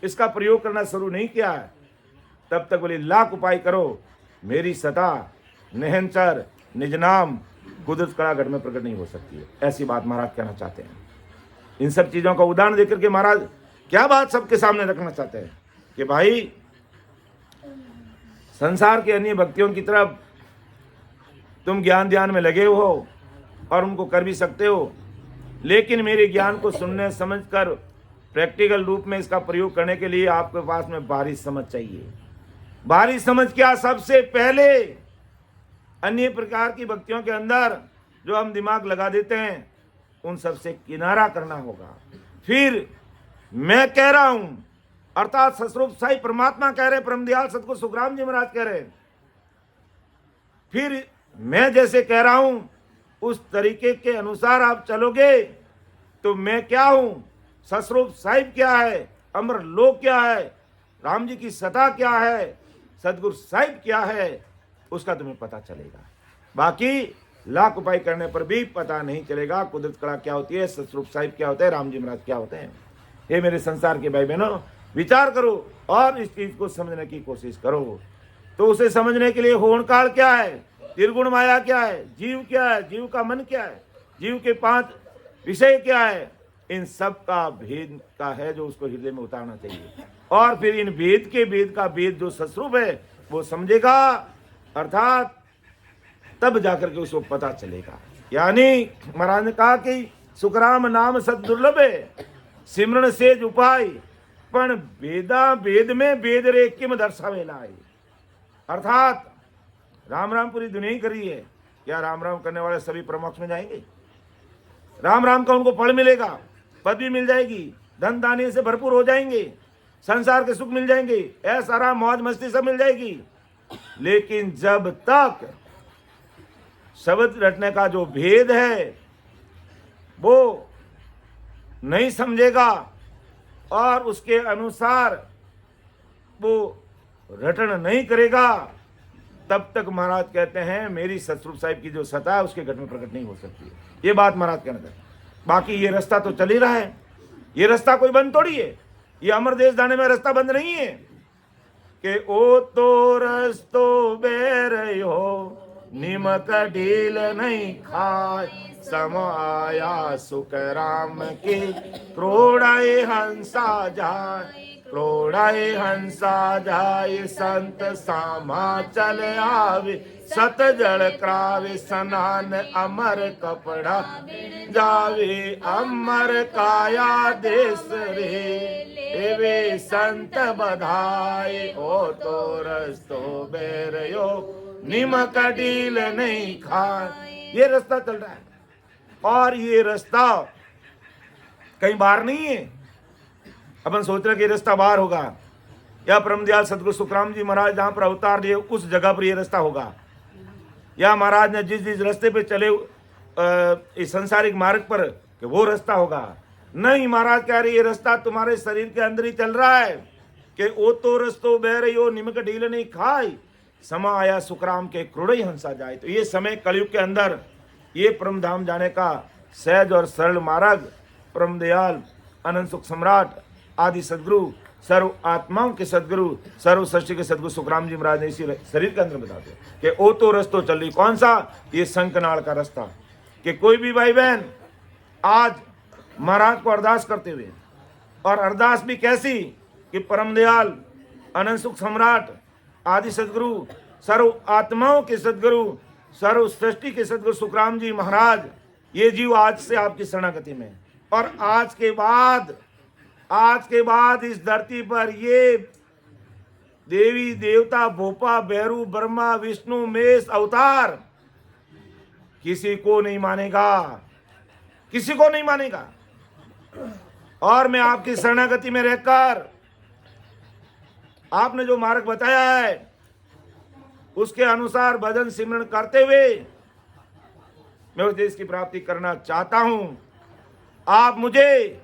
इसका प्रयोग करना शुरू नहीं किया है, तब तक बोले लाख उपाय करो, मेरी सता निहंचर निज नाम कुदरत कड़ागढ़ में प्रकट नहीं हो सकती है। ऐसी बात महाराज कहना चाहते हैं। इन सब चीजों का उदाहरण देकर के महाराज क्या बात सबके सामने रखना चाहते हैं कि भाई संसार के अन्य भक्तियों की तरफ तुम ज्ञान ध्यान में लगे हो और उनको कर भी सकते हो, लेकिन मेरे ज्ञान को सुनने समझकर प्रैक्टिकल रूप में इसका प्रयोग करने के लिए आपके पास में बाहरी समझ चाहिए। बाहरी समझ क्या, सबसे पहले अन्य प्रकार की भक्तियों के अंदर जो हम दिमाग लगा देते हैं उन सब से किनारा करना होगा। फिर मैं कह रहा हूं अर्थात सस्वरूप साई परमात्मा कह रहे, परमदयाल सतगुरु सुखराम जी महाराज कह रहे, फिर मैं जैसे कह रहा हूं उस तरीके के अनुसार आप चलोगे तो मैं क्या हूं, सस्वरूप साहिब क्या है, अमर लोक क्या है, राम जी की सता क्या है, सदगुरु साहिब क्या है, उसका तुम्हें पता चलेगा। बाकी लाख उपाय करने पर भी पता नहीं चलेगा कुदरत कला क्या होती है, सस्वरूप साहिब क्या होते हैं, राम जी महाराज क्या होते हैं। ये मेरे संसार के भाई बहनों विचार करो और इस चीज को समझने की कोशिश करो। तो उसे समझने के लिए होनकाल क्या है, त्रिगुण माया क्या है, जीव क्या है, जीव का मन क्या है, जीव के 5 विषय क्या है, इन सब का भेद का है जो उसको हृदय में उतारना चाहिए। और फिर इन भेद के भेद का भेद जो सस्वरूप है वो समझेगा, अर्थात तब जाकर के उसको पता चलेगा। यानी महाराज ने कहा कि सुखराम नाम सत दुर्लभ है, सिमरण सेज उपाय, पण वेदा वेद में वेद रे किम दर्शावेला है। अर्थात राम राम पूरी दुनिया ही करी है, क्या राम राम करने वाले सभी परमोक्ष में जाएंगे? राम राम का उनको फल मिलेगा, पदवी मिल जाएगी, धन दानी से भरपूर हो जाएंगे, संसार के सुख मिल जाएंगे, ऐसा आराम मौज मस्ती सब मिल जाएगी। लेकिन जब तक शब्द रटने का जो भेद है वो नहीं समझेगा और उसके अनुसार वो रटन नहीं करेगा, तब तक महाराज कहते हैं मेरी सतस्वरूप साहिब की जो सत्ता है उसके घट में प्रकट नहीं हो सकती। ये बात महाराज कहना चाहते हैं। बाकी ये रास्ता तो चल ही रहा है, ये रास्ता कोई बंद थोड़ी है, ये अमर देश जाने में रास्ता बंद नहीं है कि ओ तो रस्तो बेरयो निमक ढील नहीं खाए, सम आया सुख राम के क्रोड़ाए हंसा जाए, क्रोड़ाए हंसा जाए, संत सामा चल आवे, सत जल क्रावे, स्नान अमर कपड़ा जावे, अमर काया देश रे वे संत बधाए, ओ तो रस्तो बेरयो निमक ढील नहीं खाए। ये रास्ता चल रहा है और ये रास्ता कहीं बाहर नहीं है। अपन सोच रहे कि रास्ता बाहर होगा या परमदयाल सतगुरु सुखराम जी महाराज जहां पर अवतार लिए उस जगह पर ये रास्ता होगा, या महाराज ने जिस जिस रास्ते पे चले इस संसारिक मार्ग पर कि वो रास्ता होगा। नहीं, महाराज कह रहे ये रास्ता तुम्हारे शरीर के अंदर ही चल रहा है कि ओ तो रस्तो बह रही हो निमक ढील नहीं खाई, समा आया सुखराम के क्रोड़ई हंसा जाए। तो ये समय कलयुग के अंदर ये परम धाम जाने का सहज और सरल मार्ग परमदयाल अनंत सुख सम्राट आदि सदगुरु सर्व आत्माओं के सदगुरु सर्व सृष्टि के सदगुरु सुखराम जी महाराज ने इसी शरीर के अंदर बता दिया कि ओ तो रस्तो चल रही। कौन सा? ये शंखनाल का रास्ता। कि कोई भी भाई बहन आज महाराज को अरदास करते हुए, और अरदास भी कैसी कि परमदयाल अनंत सुख सम्राट आदि सदगुरु सर्व आत्माओं के सदगुरु सर्व सृष्टि के सदगुरु सुखराम जी महाराज, ये जीव आज से आपकी शरणागति में, और आज के बाद इस धरती पर ये देवी देवता भोपा भैरू ब्रह्मा विष्णु मेष अवतार किसी को नहीं मानेगा, किसी को नहीं मानेगा। और मैं आपकी शरणागति में रहकर आपने जो मार्ग बताया है उसके अनुसार भजन सिमरन करते हुए मैं उस देश की प्राप्ति करना चाहता हूं। आप मुझे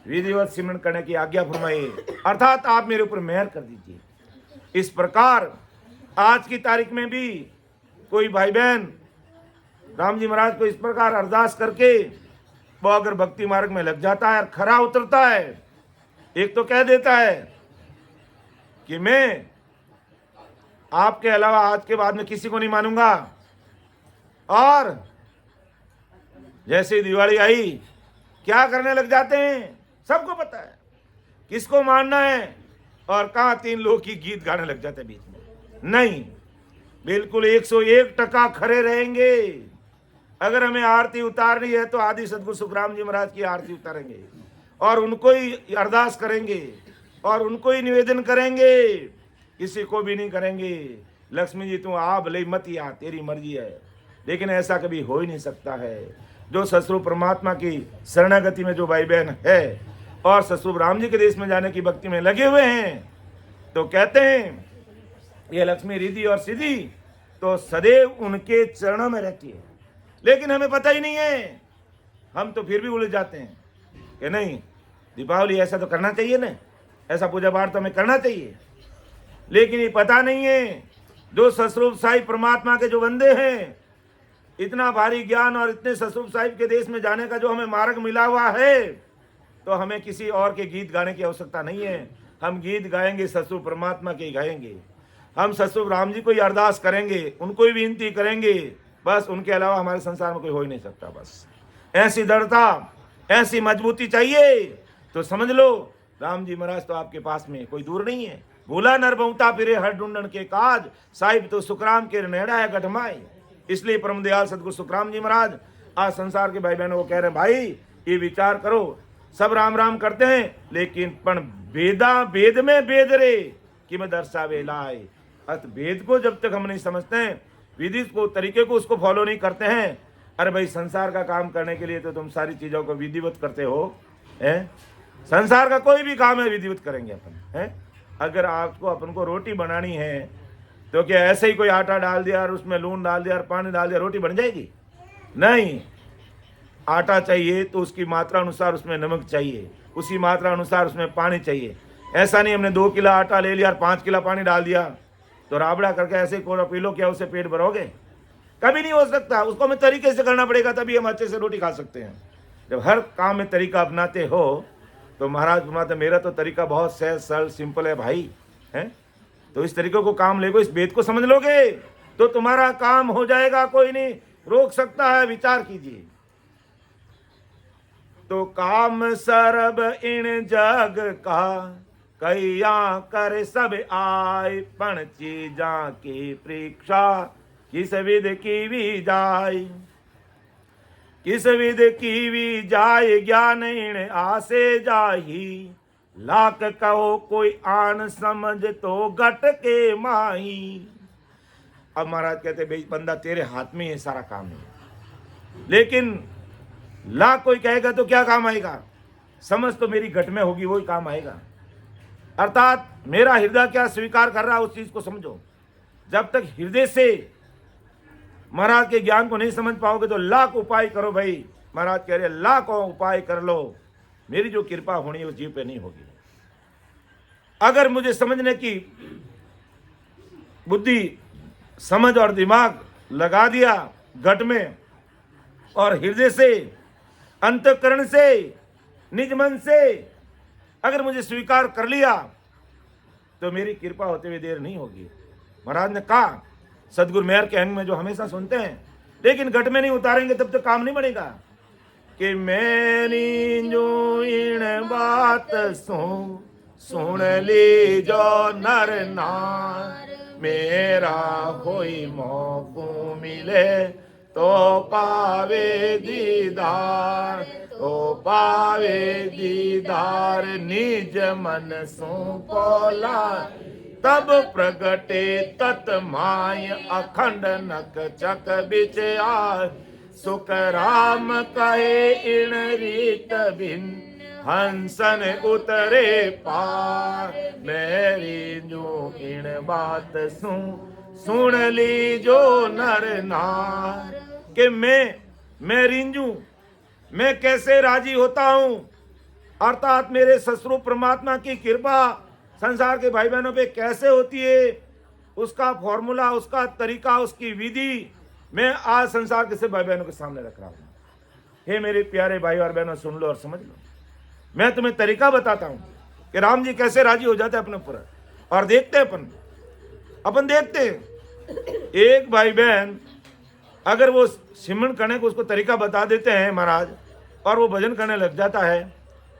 विधिवत सिमरन करने की आज्ञा फरमाइए, अर्थात आप मेरे ऊपर मेहर कर दीजिए। इस प्रकार आज की तारीख में भी कोई भाई बहन राम जी महाराज को इस प्रकार अरदास करके वो अगर भक्ति मार्ग में लग जाता है और खरा उतरता है, एक तो कह देता है कि मैं आपके अलावा आज के बाद में किसी को नहीं मानूंगा, और जैसे दिवाली आई क्या करने लग जाते हैं, सबको पता है किसको मानना है, और कहां 3 लोग की गीत गाने लग जाते हैं बीच में। नहीं, बिल्कुल 101% खरे रहेंगे। अगर हमें आरती उतारनी है तो आदि सदगुरु सुखराम जी महाराज की आरती उतारेंगे और उनको ही अरदास करेंगे और उनको ही निवेदन करेंगे, किसी को भी नहीं करेंगे। लक्ष्मी जी तू आ भले मत या, तेरी मर्जी है, लेकिन ऐसा कभी हो ही नहीं सकता है। जो सतस्वरूप परमात्मा की शरणागति में जो भाई बहन है और सतस्वरूप राम जी के देश में जाने की भक्ति में लगे हुए हैं, तो कहते हैं ये लक्ष्मी रिद्धि और सिद्धि तो सदैव उनके चरणों में रहती है। लेकिन हमें पता ही नहीं है, हम तो फिर भी उलझ जाते हैं कि नहीं दीपावली ऐसा तो करना चाहिए ना, ऐसा पूजा पाठ तो हमें करना चाहिए। लेकिन ये पता नहीं है जो सतस्वरूप साहिब परमात्मा के जो बंदे हैं, इतना भारी ज्ञान और इतने सतस्वरूप साहिब के देश में जाने का जो हमें मार्ग मिला हुआ है, तो हमें किसी और के गीत गाने की आवश्यकता नहीं है। हम गीत गाएंगे सतस्वरूप परमात्मा के ही गाएंगे। हम सतस्वरूप राम जी को ही अरदास करेंगे, उनको ही विनती करेंगे, बस उनके अलावा हमारे संसार में कोई हो ही नहीं सकता। बस ऐसी दृढ़ता, ऐसी मजबूती चाहिए तो समझ लो राम जी महाराज तो आपके पास में कोई दूर नहीं है। भूला नर बहुता फिरे हर ढूंढन के काज, साहिब तो सुखराम के नेड़ा है गठमाई। इसलिए परम दयाल सदगुरु सुखराम जी महाराज आज संसार के भाई बहनों को कह रहे हैं, भाई ये विचार करो, सब राम राम करते हैं लेकिन पण भेदा भेद में भेद रे कि मैं दर्शावे लाए। अत भेद को जब तक हम नहीं समझते हैं, विधि को तरीके को उसको फॉलो नहीं करते हैं, अरे भाई संसार का काम करने के लिए तो तुम सारी चीजों को विधिवत करते हो, हैं? संसार का कोई भी काम है विधिवत करेंगे अपन, हैं? अगर आपको अपन को रोटी बनानी है तो क्या ऐसे ही कोई आटा डाल दिया और उसमें लून डाल दिया और पानी डाल दिया रोटी बन जाएगी? नहीं, आटा चाहिए तो उसकी मात्रा अनुसार उसमें नमक चाहिए, उसी मात्रा अनुसार उसमें पानी चाहिए। ऐसा नहीं हमने 2 किलो आटा ले लिया और 5 किलो पानी डाल दिया तो राबड़ा करके ऐसे कोरा पी लो, क्या उससे पेट भरोगे? कभी नहीं हो सकता। उसको हमें तरीके से करना पड़ेगा, तभी हम अच्छे से रोटी खा सकते हैं। जब हर काम में तरीका अपनाते हो तो महाराज फरमाते मेरा तो तरीका बहुत सहज सरल सिंपल है भाई, हैं? तो इस तरीके को काम लेगो, इस वेद को समझ लोगे तो तुम्हारा काम हो जाएगा, कोई नहीं रोक सकता है। विचार कीजिए। तो काम सरब इन जग का कैया कर सब आय, पण चीजा की परीक्षा किस विध की भी जाय। किस विध की भी जाय ज्ञान इन आसे जाही, लाख कहो कोई आन समझ तो गट के माही। अब महाराज कहते भाई बंदा तेरे हाथ में ये सारा काम है, लेकिन लाख कोई कहेगा तो क्या काम आएगा? समझ तो मेरी घट में होगी, वही काम आएगा। अर्थात मेरा हृदय क्या स्वीकार कर रहा है उस चीज को समझो। जब तक हृदय से महाराज के ज्ञान को नहीं समझ पाओगे तो लाख उपाय करो भाई। महाराज कह रहे लाखों उपाय कर लो, मेरी जो कृपा होनी है उस जीव पे नहीं होगी। अगर मुझे समझने की बुद्धि, समझ और दिमाग लगा दिया घट में और हृदय से, अंतःकरण से, निज मन से अगर मुझे स्वीकार कर लिया तो मेरी कृपा होते हुए देर नहीं होगी। महाराज ने कहा सदगुरु मेहर के अंग में जो हमेशा सुनते हैं, लेकिन घट में नहीं उतारेंगे तब तक काम नहीं बढ़ेगा। कि मेरी जो इन बात सुन ली जो नर नार, मेरा होई मौको मिले तो पावे दीदार, तो पावे दीदार निज मन सौंपोला, तब प्रगटे तत माय अखंड नक चक बिच आय, सुख राम कहे इन रीत भिन्न हंसन उतरे पार, मेरी जो इन बात सुन ली जो नर नार, कि मैं रिंजू, मैं कैसे राजी होता हूं, अर्थात मेरे ससुर परमात्मा की कृपा संसार के भाई बहनों पे कैसे होती है, उसका फॉर्मूला, उसका तरीका, उसकी विधि मैं आज संसार के सब भाई बहनों के सामने रख रहा हूं। हे मेरे प्यारे भाई और बहनों, सुन लो और समझ लो। मैं तुम्हें तरीका बताता हूं कि राम जी कैसे राजी हो जाते हैं अपने ऊपर। और देखते हैं अपन देखते हैं एक भाई बहन अगर वो सिमरन करने को उसको तरीका बता देते हैं महाराज, और वो भजन करने लग जाता है,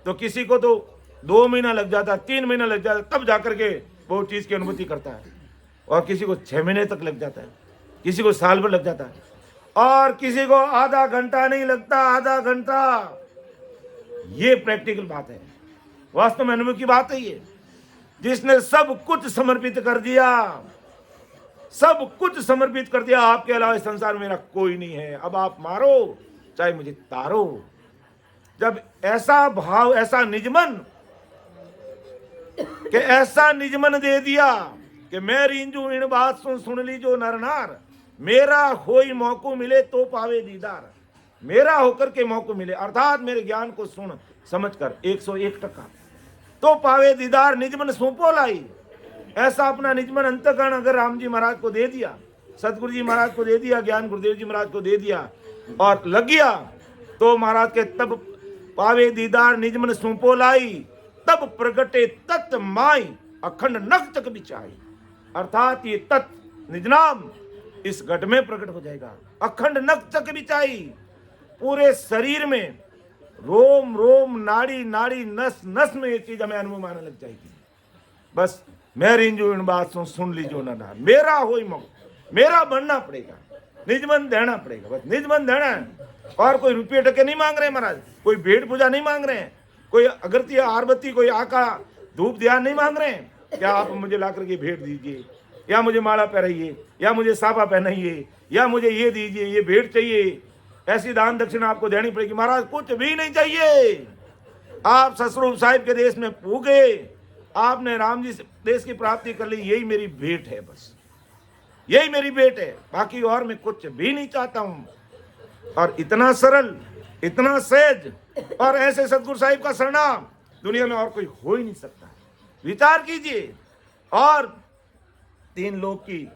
तो किसी को तो 2 महीना लग जाता है, 3 महीना लग जाता है, तब जाकर के वो चीज़ की अनुभूति करता है। और किसी को 6 महीने तक लग जाता है, किसी को साल भर लग जाता है, और किसी को आधा घंटा नहीं लगता, आधा घंटा। ये प्रैक्टिकल बात है, वास्तव में अनुभव की बात है ये। जिसने सब कुछ समर्पित कर दिया, सब कुछ समर्पित कर दिया, आपके अलावा इस संसार में मेरा कोई नहीं है, अब आप मारो चाहे मुझे तारो। जब ऐसा भाव, ऐसा निजमन, कि ऐसा निजमन दे दिया कि मैं रिंजू इन बात सुन ली जो नर नार, मेरा होई मौको मिले तो पावे दीदार, मेरा होकर के मौको मिले, अर्थात मेरे ज्ञान को सुन समझकर 101% तो पावे दीदार निजमन सौंपो लाई। ऐसा अपना निजमन अंतकरण अगर राम जी महाराज को दे दिया, सतगुरु जी महाराज को दे दिया, ज्ञान गुरुदेव जी महाराज को दे दिया और लग गया, तो महाराज के तब पावे दीदार निजमन सौंपो लाई, तब प्रगटे तत् माई अखंड नख तक बिचाई। अर्थात ये तत् निजनाम इस घट में प्रकट हो जाएगा, अखंड नख तक बिचाई, पूरे शरीर में रोम रोम, नाड़ी नाड़ी, नस नस में ये चीज हमें अनुभव आने लग जाएगी। बस मैं रिंजू इन बात सुन लीजिए ना, मेरा हो ही मेरा बनना पड़ेगा, निजमन देना पड़ेगा, बस निजमन देना है। और कोई रुपये टके नहीं मांग रहे महाराज, कोई भेंट पूजा नहीं मांग रहे हैं, कोई अगरती आरबत्ती, कोई आका धूप ध्यान नहीं मांग रहे हैं। क्या आप मुझे ला करके भेंट दीजिए, या मुझे माला पहनाइए, या मुझे साफा पहनाइए, या मुझे ये दीजिए, ये भेंट चाहिए, ऐसी दान दक्षिणा आपको देनी पड़ेगी। महाराज कुछ भी नहीं चाहिए, आप ससुर साहिब के देश में पूगे, आपने राम जी देश की प्राप्ति कर ली, यही मेरी भेंट है, बस यही मेरी भेंट है, बाकी और मैं कुछ भी नहीं चाहता हूं। और इतना सरल, इतना सहज, और ऐसे सतगुरु साहिब का सरनाम दुनिया में और कोई हो ही नहीं सकता। विचार कीजिए, और 3 लोग की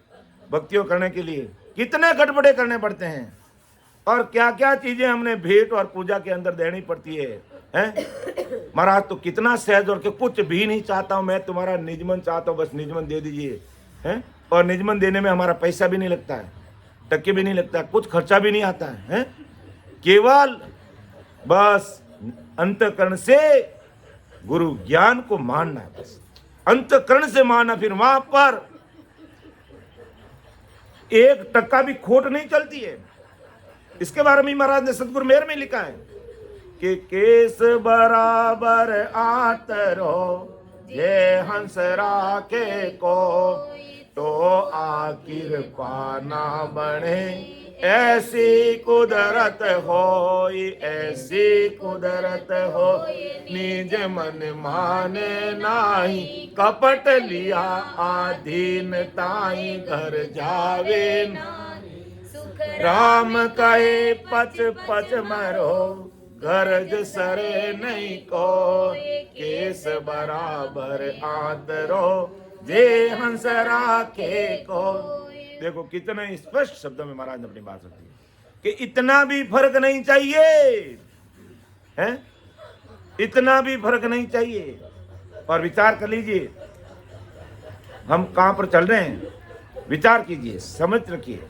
भक्तियों करने के लिए कितने गड़बड़े करने पड़ते हैं, और क्या क्या चीजें हमने भेंट और पूजा के अंदर देनी पड़ती है, हैं? महाराज तो कितना सहज, और के कुछ भी नहीं चाहता हूं मैं, तुम्हारा निजमन चाहता हूं, बस निजमन दे दीजिए, हैं? और निजमन देने में हमारा पैसा भी नहीं लगता है, टक्के भी नहीं लगता है, कुछ खर्चा भी नहीं आता है, हैं? केवल बस अंतकरण से गुरु ज्ञान को मानना है, बस अंतकरण से मानना, फिर वहां पर 1% भी खोट नहीं चलती है। इसके बारे में महाराज ने सतगुरु मेहर में लिखा है कि केस बराबर आतरो ये हंस राखे को, तो आखिर पाना बने ऐसी कुदरत हो, ऐसी कुदरत हो, निज मन माने नाही, कपट लिया आधीन ताई घर जावे, राम कहे पच पच मरो, गरज सरे नहीं को, केस बराबर आदरो जे हंस राखे को। देखो कितने स्पष्ट शब्दों में महाराज ने अपनी बात रखी है कि इतना भी फर्क नहीं चाहिए, है? इतना भी फर्क नहीं चाहिए। और विचार कर लीजिए हम कहां पर चल रहे हैं, विचार कीजिए, समझ रखिए।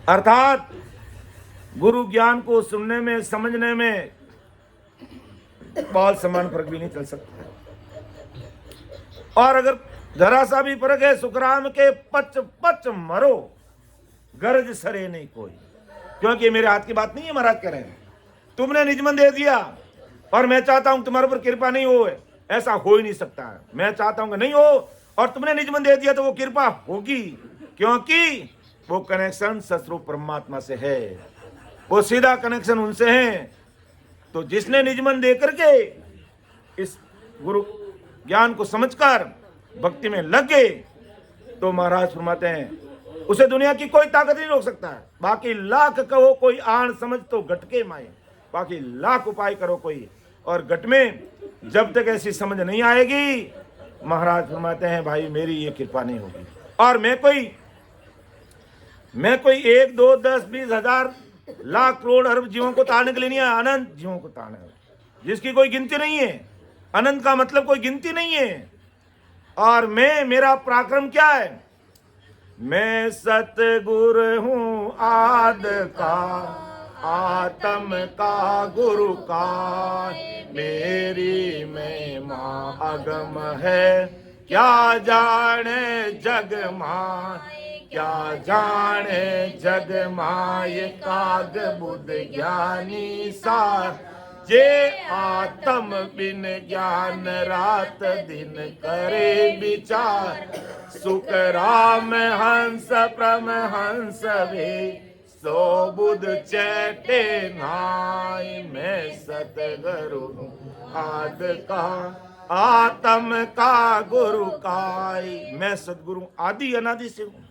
अर्थात गुरु ज्ञान को सुनने में, समझने में बहुत समान फर्क भी नहीं चल सकता। और अगर जरा सा भी फर्क है सुखराम के पच पच मरो, गर्ज सरे नहीं कोई। क्योंकि मेरे हाथ की बात नहीं है महाराज कह रहे हैं। तुमने निजमन दे दिया और मैं चाहता हूं तुम्हारे ऊपर कृपा नहीं हो, ऐसा हो ही नहीं सकता है। मैं चाहता हूं कि नहीं हो और तुमने निजमन दे दिया तो वो कृपा होगी, क्योंकि वो कनेक्शन सतरूप परमात्मा से है, वो सीधा कनेक्शन उनसे है। तो जिसने निजमन दे करके इस गुरु ज्ञान को समझकर भक्ति में लग गए तो महाराज फरमाते हैं उसे दुनिया की कोई ताकत नहीं रोक सकता है। बाकी लाख कहो कोई आन समझ तो गटके माए, बाकी लाख उपाय करो कोई, और गट में जब तक ऐसी समझ नहीं आएगी महाराज फरमाते हैं भाई मेरी ये कृपा नहीं होगी। और मैं कोई 1 2 10 20 हजार लाख करोड़ अरब जीवों को तारने के लिए नहीं है, अनंत जीवों को तारने जिसकी कोई गिनती नहीं है। अनंत का मतलब कोई गिनती नहीं है। और मेरा पराक्रम क्या है? मैं सतगुरु हूँ आद का, आत्म का गुरु का, मेरी महिमा अगम है, क्या जाने जग माय, क्या जाने जग माय, काग बुद्ध ज्ञानी सार, जे आत्म बिन ज्ञान रात दिन करे विचार, सुख राम हंस परमहंस वे, सो बुध चैटे नाय, मैं सतगुरु आद का, आत्म का गुरु काय, मैं सतगुरु आदि अनादि से हूं।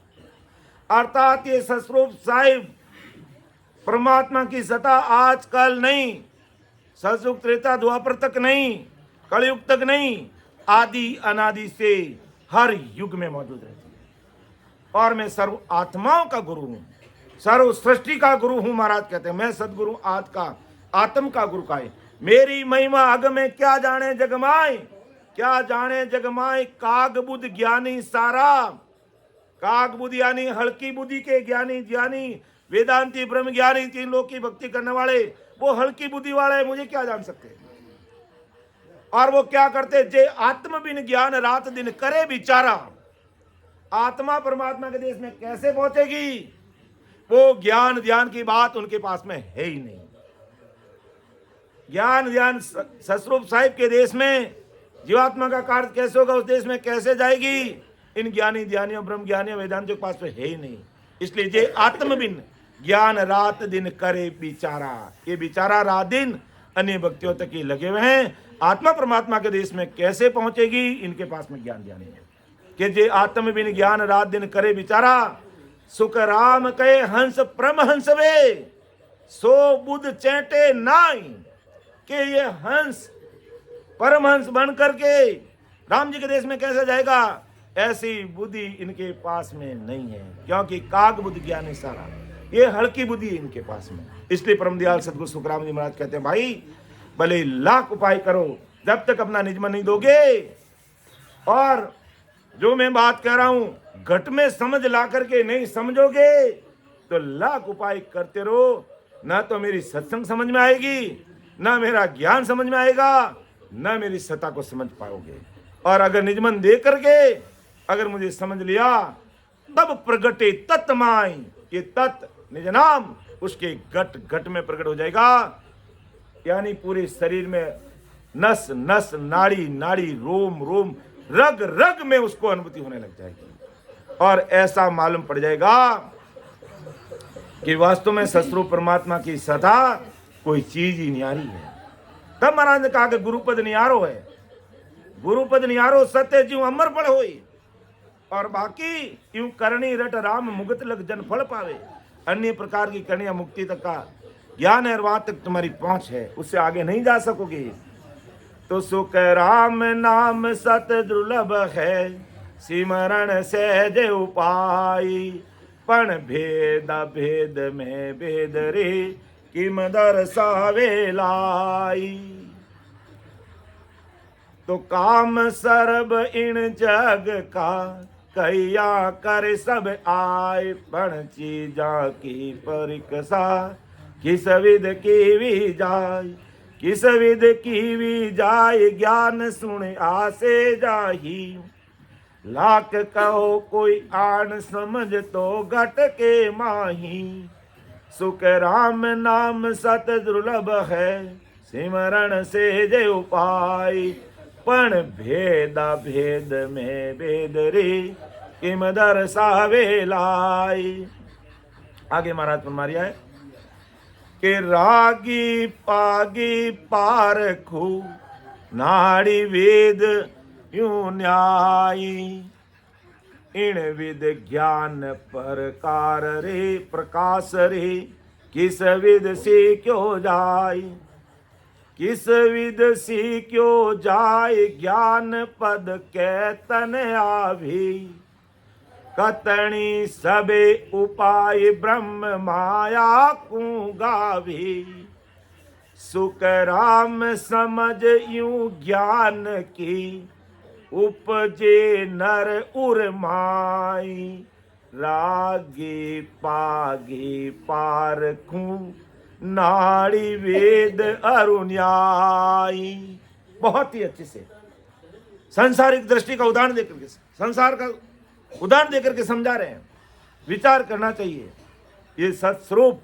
अर्थात ये सतरूप साहिब परमात्मा की सत्ता आज कल नहीं, सतयुग त्रेता द्वापर तक नहीं, कलयुग तक नहीं, आदि अनादि से हर युग में मौजूद रहती है। और मैं सर्व आत्माओं का गुरु हूं, सर्व सृष्टि का गुरु हूं। महाराज कहते हैं मैं सदगुरु आद का, आत्म का गुरु का है, मेरी महिमा अग में क्या जाने जगमाए, क्या जाने जगमाए, काग बुद्ध ज्ञानी सारा, काग बुद्ध यानी हल्की बुद्धि के ज्ञानी, ज्ञानी वेदांती ब्रह्म ज्ञानी, 3 लोक की भक्ति करने वाले, वो हल्की बुद्धि वाले मुझे क्या जान सकते। और वो क्या करते, जे आत्म बिन ज्ञान रात दिन करे विचारा, आत्मा परमात्मा के देश में कैसे पहुंचेगी, वो ज्ञान ध्यान की बात उनके पास में है ही नहीं। ज्ञान ध्यान सतरूप साहिब के देश में जीवात्मा का कार्य कैसे होगा, उस देश में कैसे जाएगी, इन ज्ञानी ध्यानियों ब्रह्म ज्ञानियों वेदांतियों के पास में है ही नहीं। इसलिए जे आत्म बिन ज्ञान रात दिन करे विचारा, ये विचारा रात दिन अन्य भक्तियों तक ही लगे हुए हैं। आत्मा परमात्मा के देश में कैसे पहुंचेगी, इनके पास में ज्ञान ध्यान है कि जे आत्म बिन ज्ञान रात दिन करे विचारा, सुख राम कहे हंस परमहंस वे, सो बुद्ध चैटे नाई, कि ये हंस परमहंस बन करके राम जी के देश में कैसे जाएगा, ऐसी बुद्धि इनके पास में नहीं है, क्योंकि काग बुद्ध ज्ञानी सारा, ये हल्की बुद्धि इनके पास में। इसलिए परमदयाल सदगुरु सुखराम जी महाराज कहते हैं भाई भले लाख उपाय करो, जब तक अपना निजमन नहीं दोगे, और जो मैं बात कह रहा हूं घट में समझ ला करके नहीं समझोगे तो लाख उपाय करते रहो, ना तो मेरी सत्संग समझ में आएगी, ना मेरा ज्ञान समझ में आएगा, ना मेरी सत्ता को समझ पाओगे। और अगर निजमन दे करके अगर मुझे समझ लिया तब प्रगटे तत्माय, ये तत् निज नाम उसके घट घट में प्रकट हो जाएगा, यानी पूरे शरीर में नस नस नाड़ी नाड़ी रोम रोम रग रग में उसको अनुभूति होने लग जाएगी। और ऐसा मालूम पड़ जाएगा कि वास्तव में सतरूप परमात्मा की सत्ता कोई चीज ही न्यारी है। तब महाराज ने कहा कि गुरुपद नियारो है, गुरुपद नियारो सत्य जीव अमर फल होई, और बाकी यूं करनी रट राम मुगत लग जन फल पावे। अन्य प्रकार की करनी मुक्ति तक का ज्ञान है, वहां तक तुम्हारी पहुंच है, उससे आगे नहीं जा सकोगे। तो सुख राम नाम सत दुर्लभ है, सिमरण सहज उपाय, पण भेद भेद में भेद रे, किम दर्शावे लाई। तो काम सर्ब इन जग का, कैया कर सब आय, पण चीजा की परिकसा, किस विध की भी जाय, किस विध की भी जाय, ज्ञान सुन आसे जाही, लाख कहो कोई आन समझ तो घट के माही। सुख राम नाम सत दुर्लभ है, सिमरण से जय उपाय। पण भेदा भेद में भेद रे, किम दर्शावे लाई। आगे महाराज फरमाया है कि रागी पागी पारखू, नाड़ी वेद यूं न्याय। इन विद ज्ञान प्रकार रे प्रकाश रे, किस विद से क्यों जाय। किस विद से क्यों जाय, ज्ञान पद के तन आभी। कतनी सबे उपाय ब्रह्म माया को गावी। सुख राम समझ यूं ज्ञान की, उपजे नर उर्माई। रागी पागी पारखू, नाड़ी वेद अरुण्याई। बहुत ही अच्छे से सांसारिक दृष्टि का उदाहरण देकर के, संसार का उदाहरण देकर के समझा रहे हैं। विचार करना चाहिए। ये सत्स्वरूप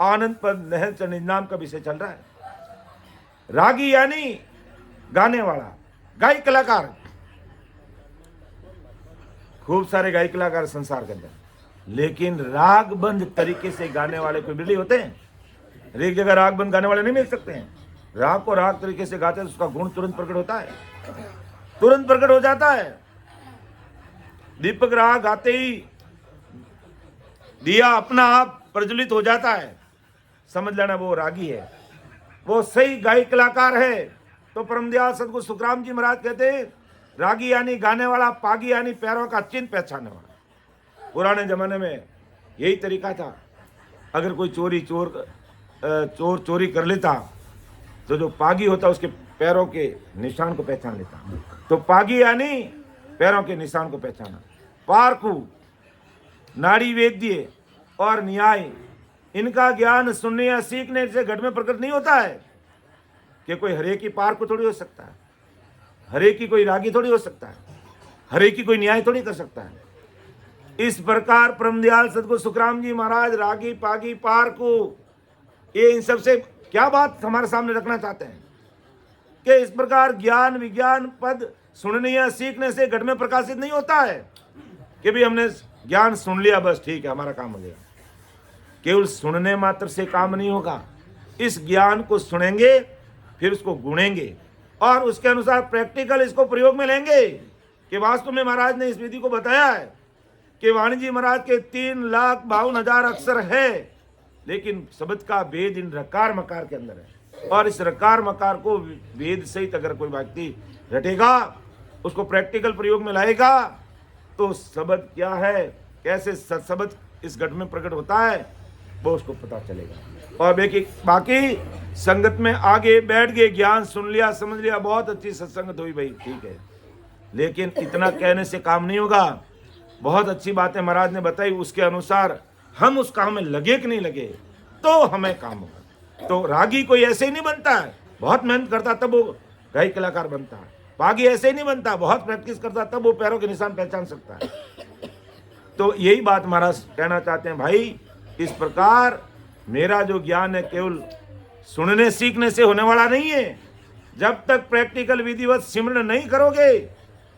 आनंद पद नहर चंद नाम का विषय चल रहा है। रागी यानी गाने वाला, गायक कलाकार। खूब सारे गायक कलाकार संसार के अंदर, लेकिन रागबंद तरीके से गाने वाले कोई बिरले होते हैं। हर एक जगह रागबंद गाने वाले नहीं मिल सकते हैं। राग को राग तरीके से गाते हैं तो उसका गुण तुरंत प्रकट होता है, तुरंत प्रकट हो जाता है। दीपक राग गाते ही दिया अपना आप प्रज्वलित हो जाता है, समझ लेना वो रागी है, वो सही गायक कलाकार है। तो परमदयाल सदगुरु सुखराम जी महाराज कहते हैं रागी यानी गाने वाला, पागी यानी पैरों का चिन्ह पहचानने वाला। पुराने जमाने में यही तरीका था। अगर कोई चोर चोरी कर लेता तो जो पागी होता उसके पैरों के निशान को पहचान लेता। तो पागी यानी पैरों के निशान को पहचाना। पारखू, नाड़ी वेद्य और न्याय, इनका ज्ञान सुनने या सीखने से घट में प्रकट नहीं होता है। कि कोई हरे की पारखू थोड़ी हो सकता है, हरे की कोई रागी थोड़ी हो सकता है, हरे की कोई न्याय थोड़ी कर सकता है। इस प्रकार परमदयाल सदगुरु सुखराम जी महाराज रागी पागी पारखू, ये इन सबसे क्या बात हमारे सामने रखना चाहते हैं कि इस प्रकार ज्ञान विज्ञान पद सुनने या सीखने से घट में प्रकाशित नहीं होता है कि भी हमने ज्ञान सुन लिया बस ठीक है हमारा काम हो गया। केवल सुनने मात्र से काम नहीं होगा। इस ज्ञान को सुनेंगे, फिर उसको गुणेंगे और उसके अनुसार प्रैक्टिकल इसको प्रयोग में लेंगे कि वास्तव में महाराज ने इस विधि को बताया है कि वाणी जी महाराज के 3,52,000 अक्षर है, लेकिन शब्द का भेद इन रकार मकार के अंदर है। और इस रकार मकार को वेद सहित अगर कोई व्यक्ति रटेगा, उसको प्रैक्टिकल प्रयोग में लाएगा, तो शब्द क्या है, कैसे शब्द इस घट में प्रकट होता है, वो उसको पता चलेगा। और बाकी संगत में आगे बैठ गए, ज्ञान सुन लिया, समझ लिया, बहुत अच्छी सत्संगत हुई भाई, ठीक है, लेकिन इतना कहने से काम नहीं होगा। बहुत अच्छी बातें महाराज ने बताई, उसके अनुसार हम उस काम में लगे कि नहीं लगे तो हमें काम होगा। तो रागी कोई ऐसे ही नहीं बनता है, बहुत मेहनत करता तब वो गायक कलाकार बनता है। पागी ऐसे ही नहीं बनता, बहुत प्रैक्टिस करता तब वो पैरों के निशान पहचान सकता है। तो यही बात महाराज कहना चाहते हैं, भाई इस प्रकार मेरा जो ज्ञान है केवल सुनने सीखने से होने वाला नहीं है। जब तक प्रैक्टिकल विधिवत सिमरण नहीं करोगे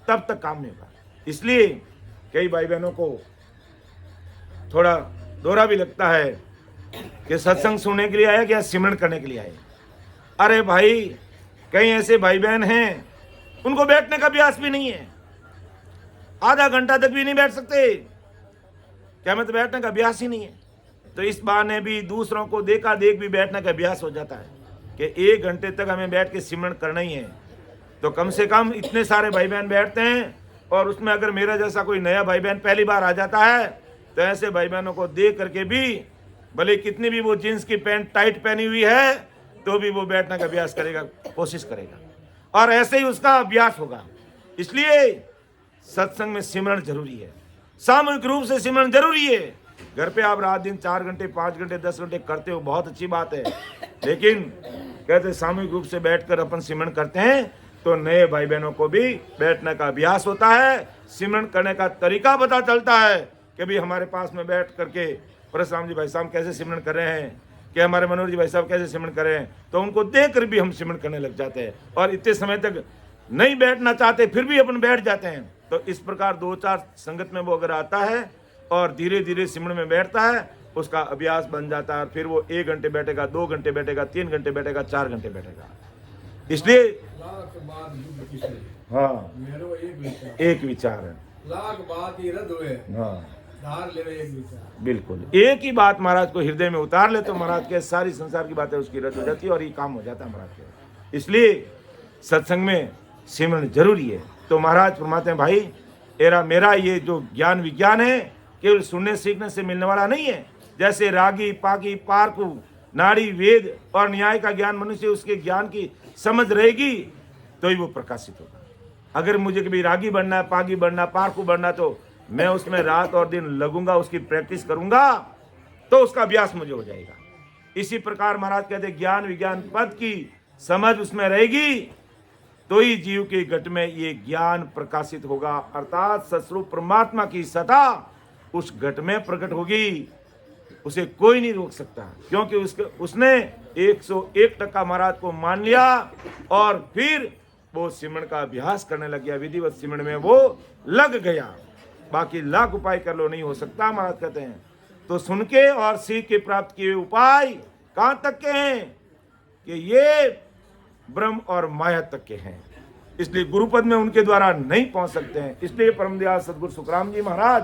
तब तक काम नहीं होगा। इसलिए कई भाई बहनों को थोड़ा दोहरा भी लगता है कि सत्संग सुनने के लिए आया क्या सिमरण करने के लिए आए। अरे भाई, कई ऐसे भाई बहन हैं उनको बैठने का अभ्यास भी नहीं है, आधा घंटा तक भी नहीं बैठ सकते। क्या मतलब बैठने का अभ्यास ही नहीं है। तो इस बहाने भी दूसरों को देखा देख भी बैठने का अभ्यास हो जाता है कि 1 घंटे तक हमें बैठ के सिमरण करना ही है। तो कम से कम इतने सारे भाई बहन बैठते हैं, और उसमें अगर मेरा जैसा कोई नया भाई बहन पहली बार आ जाता है तो ऐसे भाई बहनों को देख करके भी, भले कितनी भी वो जींस की पैंट टाइट पहनी हुई है, तो भी वो बैठने का अभ्यास करेगा, कोशिश करेगा, और ऐसे ही उसका अभ्यास होगा। इसलिए सत्संग में सिमरण जरूरी है, सामूहिक रूप से सिमरण जरूरी है। घर पे आप रात दिन 4 घंटे 5 घंटे 10 घंटे करते हो, बहुत अच्छी बात है, लेकिन कहते सामूहिक रूप से बैठकर अपन सिमरण करते हैं तो नए भाई बहनों को भी बैठने का अभ्यास होता है, सिमरन करने का तरीका पता चलता है कि भाई हमारे पास में बैठ करके परशुराम जी भाई साहब कैसे सिमरन कर रहे हैं, कि हमारे मनोहर जी भाई साहब कैसे सिमरन कर रहे हैं, तो उनको देख कर भी हम सिमरन करने लग जाते हैं और इतने समय तक नहीं बैठना चाहते फिर भी अपन बैठ जाते हैं। तो इस प्रकार 2-4 संगत में वो अगर आता है और धीरे धीरे सिमरन में बैठता है, उसका अभ्यास बन जाता है। फिर वो 1 घंटे बैठेगा, 2 घंटे बैठेगा, 3 घंटे बैठेगा, 4 घंटे बैठेगा। इसलिए हाँ एक विचार है, लाख बात ही रद्द हुए, हाँ धार ले एक विचार। बिल्कुल एक ही बात महाराज को हृदय में उतार ले तो महाराज के सारी संसार की बातें उसकी रद्द हो जाती है और ये काम हो जाता है महाराज के। इसलिए सत्संग में सिमरन जरूरी है। तो महाराज फरमाते हैं भाई मेरा ये जो ज्ञान विज्ञान है केवल सुनने सीखने से मिलने वाला नहीं है। जैसे रागी पागी पारकू नाड़ी वेद और न्याय का ज्ञान मनुष्य उसके ज्ञान की समझ रहेगी तो ही वो प्रकाशित होगा। अगर मुझे कभी रागी बनना है, पागी बनना, पारकू बनना, तो मैं उसमें रात और दिन लगूंगा, उसकी प्रैक्टिस करूंगा तो उसका अभ्यास मुझे हो जाएगा। इसी प्रकार महाराज कहते ज्ञान विज्ञान पद की समझ उसमें रहेगी तो ही जीव के घट में ये ज्ञान प्रकाशित होगा, अर्थात सस्वरूप परमात्मा की सत्ता उस घट में प्रकट होगी। उसे कोई नहीं रोक सकता क्योंकि उसने 101% महाराज को मान लिया और फिर वो सिमरन का अभ्यास करने लग गया, विधिवत सिमरन में वो लग गया। बाकी लाख उपाय कर लो नहीं हो सकता महाराज कहते हैं। तो सुन के और सीख के प्राप्त किए हुए उपाय कहाँ तक के हैं कि ये ब्रह्म और माया तक के हैं, इसलिए गुरुपद में उनके द्वारा नहीं पहुंच सकते हैं। इसलिए परम दयाल सदगुरु सुखराम जी महाराज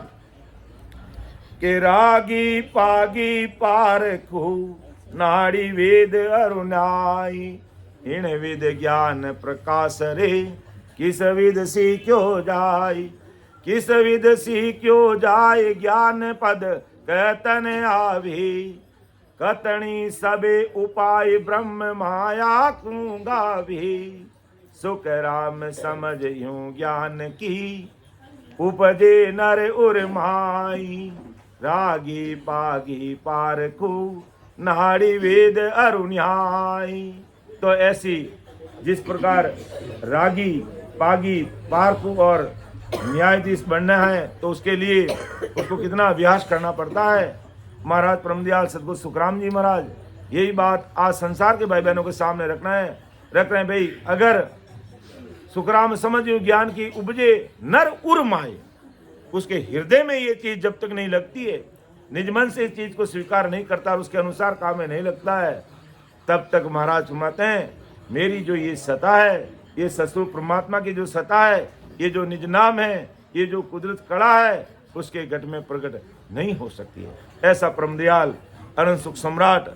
के रागी पागी पारखू नाड़ी वेद अरुणाई इन विद ज्ञान प्रकाश रे किस विद सीख्यो जाय, किस विद सीख्यो जाय ज्ञान पद कहतन आवी कतनी सबे उपाय ब्रह्म माया कूंगा भी सुख राम समझ यूं ज्ञान की उपजे नर उर्माई रागी पागी पारखू नाड़ी वेद अरुण्याई। तो ऐसी जिस प्रकार रागी पागी पारखू और न्यायाधीश बनना है तो उसके लिए उसको कितना अभ्यास करना पड़ता है। महाराज परम दयाल सदगुरु सुखराम जी महाराज यही बात आज संसार के भाई बहनों के सामने रख रहे हैं। भाई अगर सुखराम समझ ज्ञान की उपजे नर उर्माए, उसके हृदय में ये चीज जब तक नहीं लगती है, निज मन से इस चीज को स्वीकार नहीं करता और उसके अनुसार काम में नहीं लगता है, तब तक महाराज फरमाते हैं मेरी जो ये सत्ता है, ये सस्वरूप परमात्मा की जो सत्ता है, ये जो निज नाम है, ये जो कुदरत कला है, उसके घट में प्रकट नहीं हो सकती है। ऐसा परम दयाल अनंत सुख सम्राट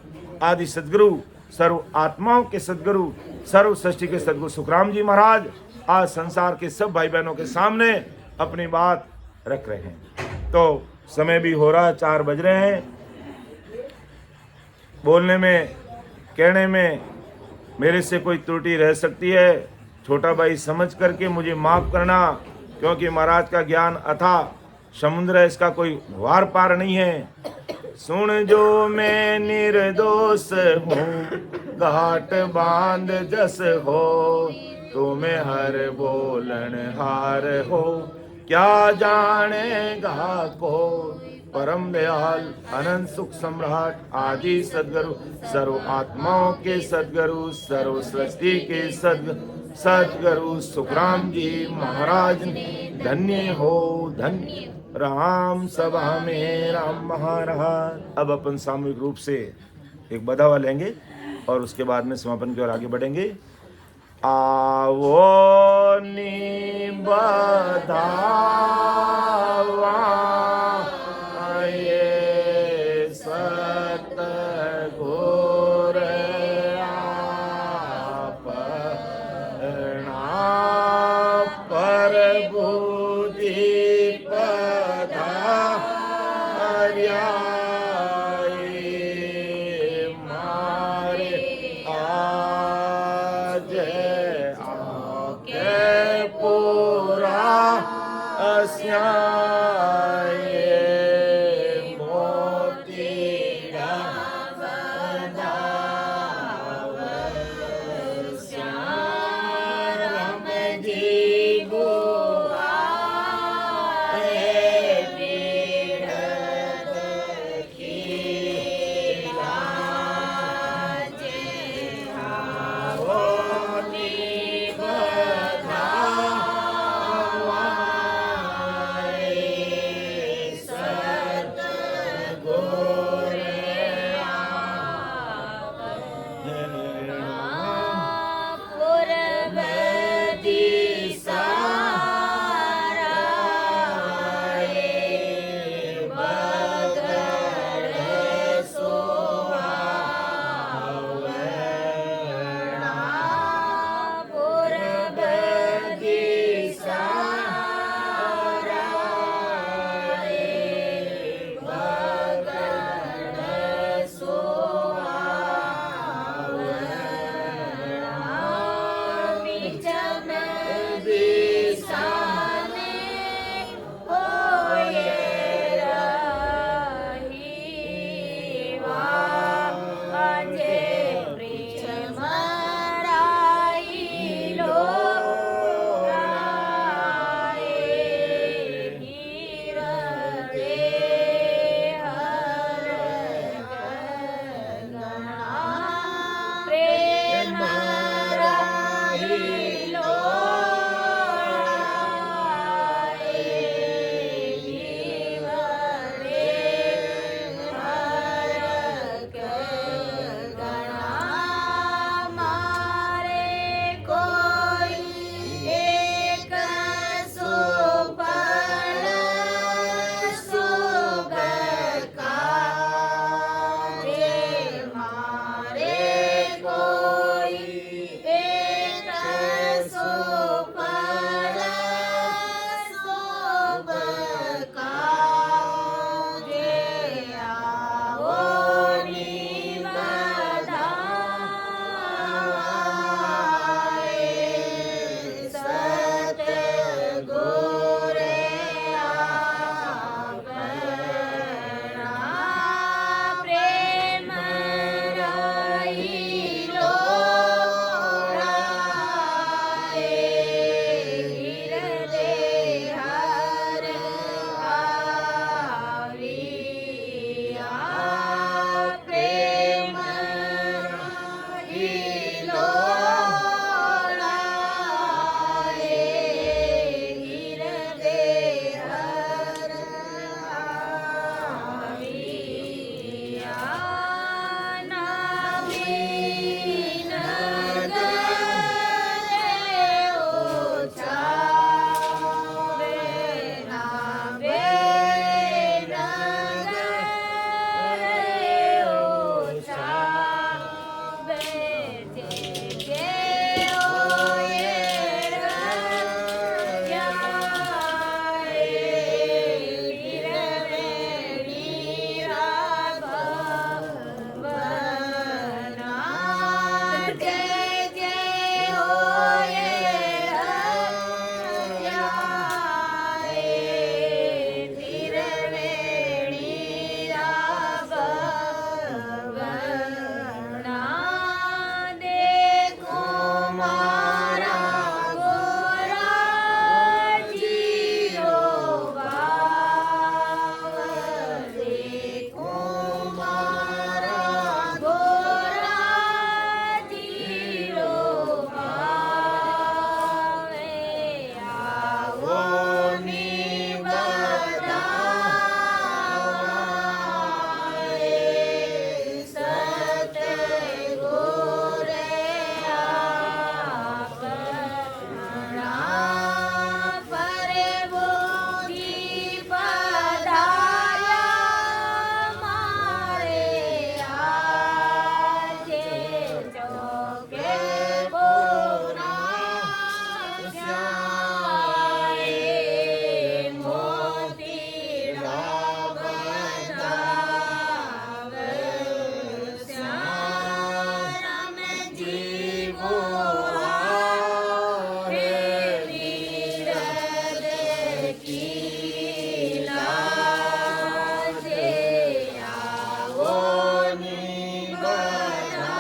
आदि सदगुरु सर्व आत्माओं के सदगुरु सर्व सृष्टि के सदगुरु सुखराम जी महाराज आज संसार के सब भाई बहनों के सामने अपनी बात रख रहे हैं। तो समय भी हो रहा है, 4 बज रहे हैं। बोलने में कहने में मेरे से कोई त्रुटि रह सकती है, छोटा भाई समझ करके मुझे माफ करना, क्योंकि महाराज का ज्ञान अथाह समुद्र है, इसका कोई वार पार नहीं है। सुन जो मैं निर्दोष हूँ घाट बांध जस हो, तुम्हें हर बोलन हार हो क्या जानेगा को। परम दयाल अनंत सुख सम्राट आदि सदगुरु सर्व आत्माओं के सदगुरु सर्व सृष्टि के सदगुरु सुखराम जी महाराज धन्य हो धन्य। राम सभा में राम महाराज। अब अपन सामूहिक रूप से एक बधावा लेंगे और उसके बाद में समापन की ओर आगे बढ़ेंगे। आवो नी बधावा ये सतगुर आपना प्रभु जी पधार्या मारे आज आके पूरा अस्याय પૂર્વ દિશારાએ બગડ સુહાવણા પૂર્વ દિશારાએ બગડ સુહાવણા વિચમ દિશાને હોય રહી વાજે પ્રેમ મરાઈ લોરાએ હિરડે હર ગણા પ્રેમ રાહી લોરાએ હિરડે હર ગણા મારે કોઈ એક સુપળ સુગકારે મારે કોઈ એક સુપળ સુગકારે આવો નિવધાય સતગુરે આપણા પ્રેમ રાહી લોરાએ હિરડે હર આવી આ પ્રેમ રાહી લોરાએ હિરડે હર આવી આ નવીન ગરે ઓછાવે નાવે નગરે ઓછાવે જે ઓયે રયાએ હિરવેણી રાઘવના જે ઓયે રયાએ હિરવેણી રાઘવના દેખો મારા ગોરાજીનો ભાવ દેખો મારા ગોરાજીનો ભાવ આવો નિવધાય સતગુરે આપણા પરે બોધી પધાર્યા મારે આજે ચોકે બોનાવ્યાએ મોતીડા બતાવ્યા જીવો હે વિરદ કીલા જે આવો નિવધાય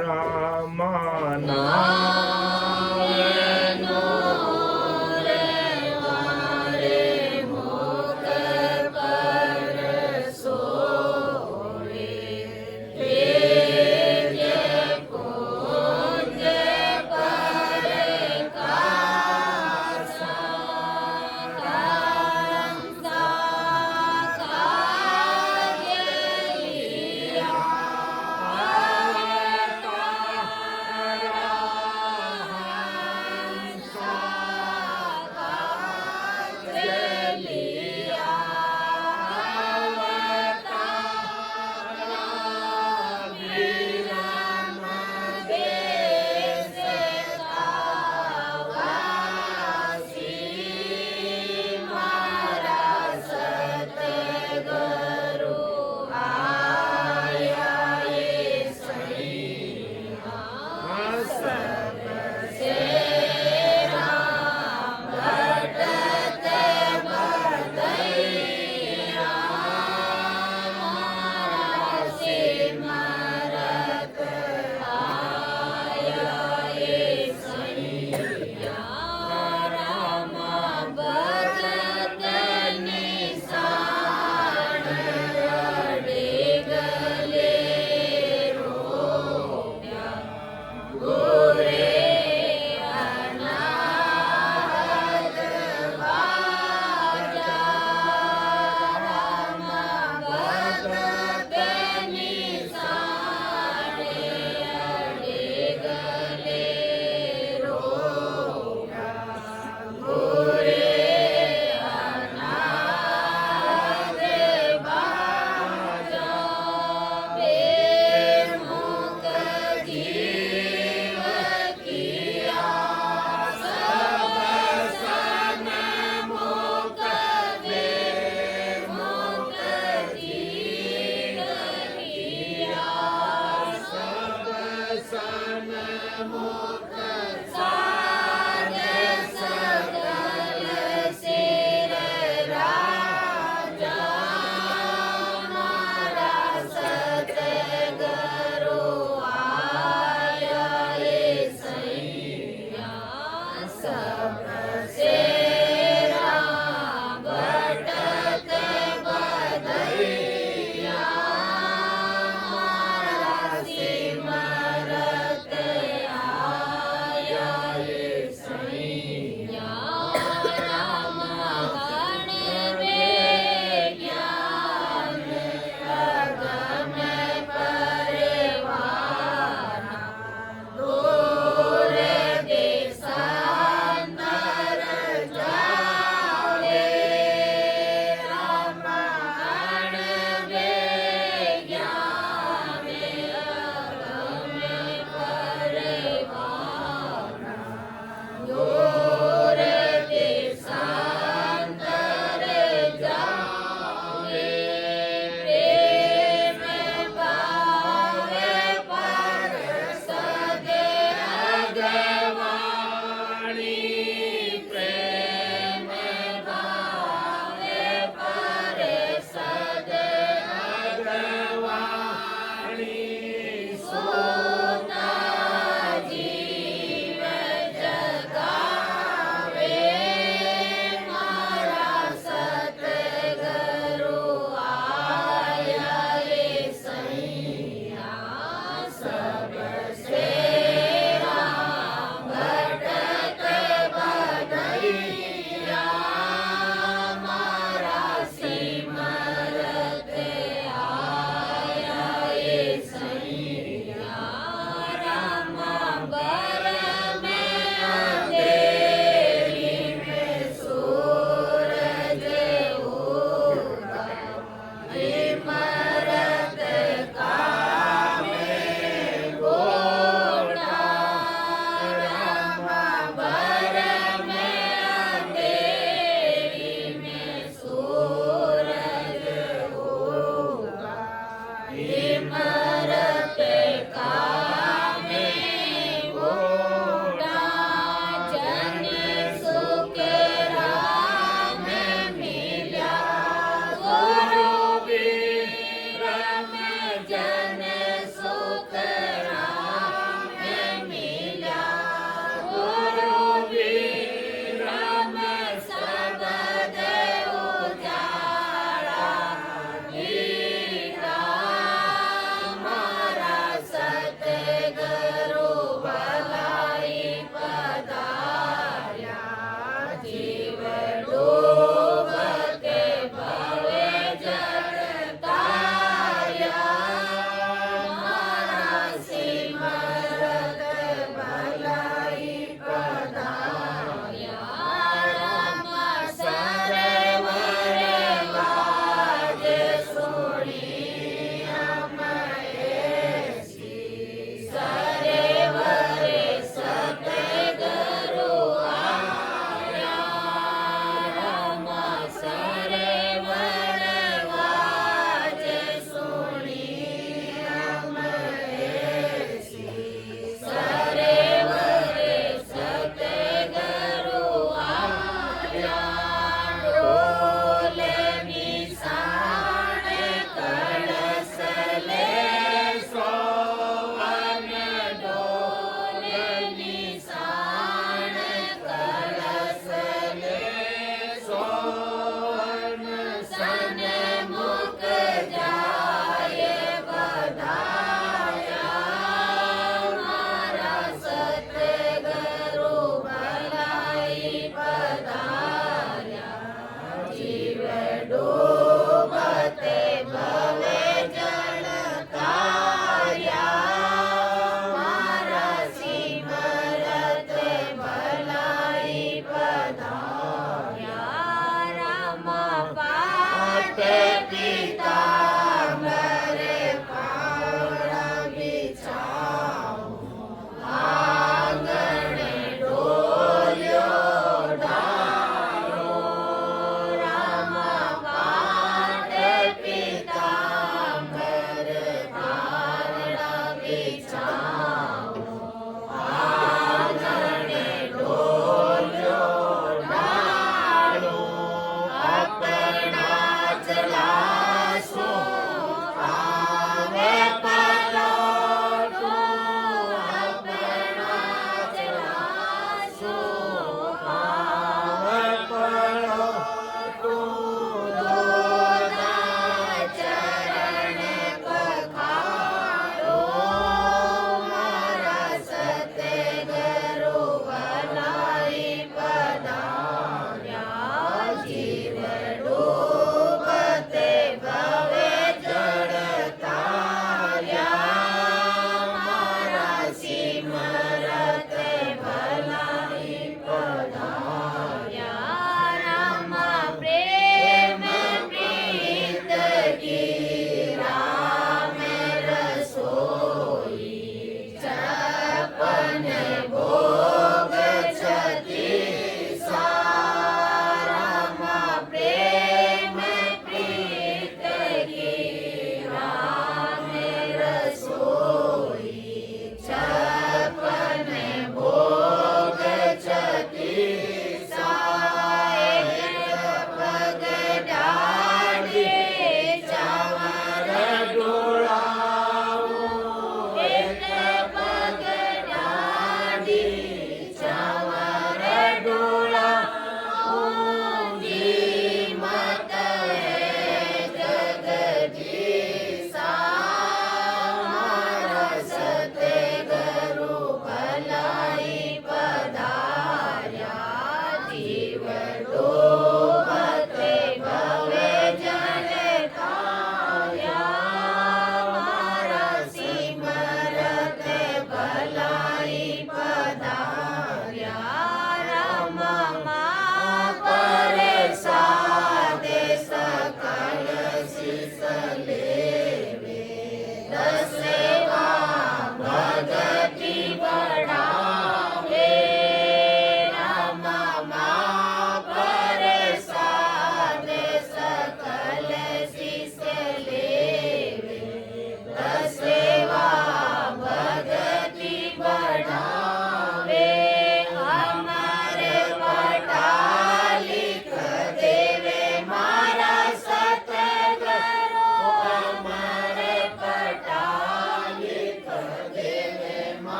રામા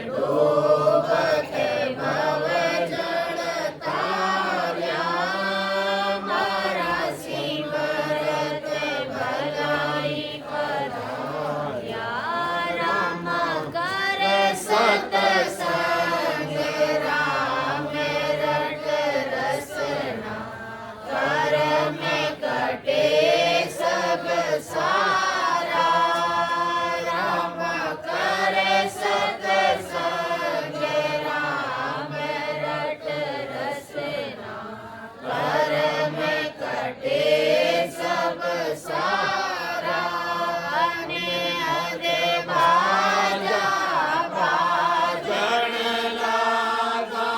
ડૂબતે ભવ જળ તાર્યા મારા સિમરત ભલાઈ પધાર્યા રામ કરે સતસંગ રામ રટ રસના कर में कटे सब सारा राम करे सतसंग राम रट रसना कर में कटे सब सारा ने अदे भाजा भाजन लागा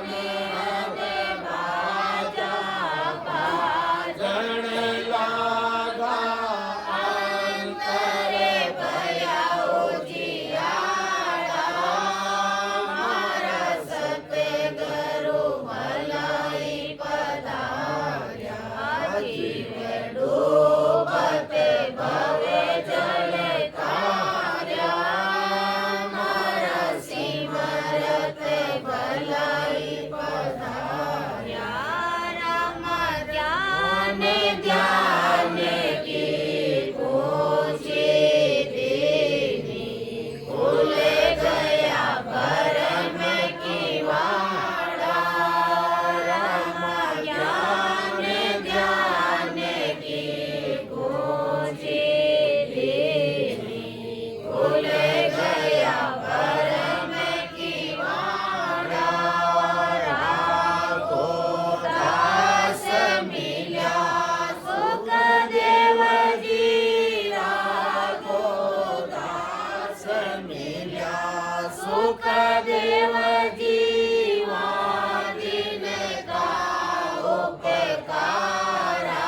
ने अदे भाजा भाजन लागा अंतरे भया उजियारा मारा सतगुरु भलाई पधार्या जीव डूबते भवे जल तार्या मारा सिमरत भलाई पधार्या राम ध्यान ध्यान की पूछे देनी खुल गया भरम की वाड़ा राम ज्ञान ध्यान की पूछे देनी खुल गया भरम की वाड़ा राघो दास मिल्या सुख देव जी राघो दास मिल्या सुख देव जीवा दिन का उपकारा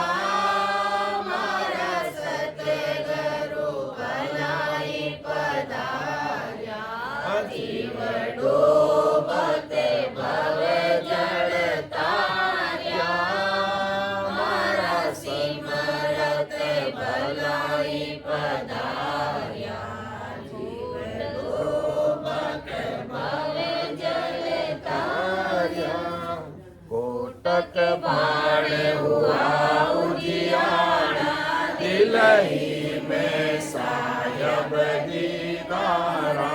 मारा सतगुरु भलाई पधार्या जीव डूबते भव जल तार्या मारा सिमरत भलाई पधार्या जीव डूबते भव जल तार्या कोटक बाण हुआ उजियारा दिलही में सायब दीदारा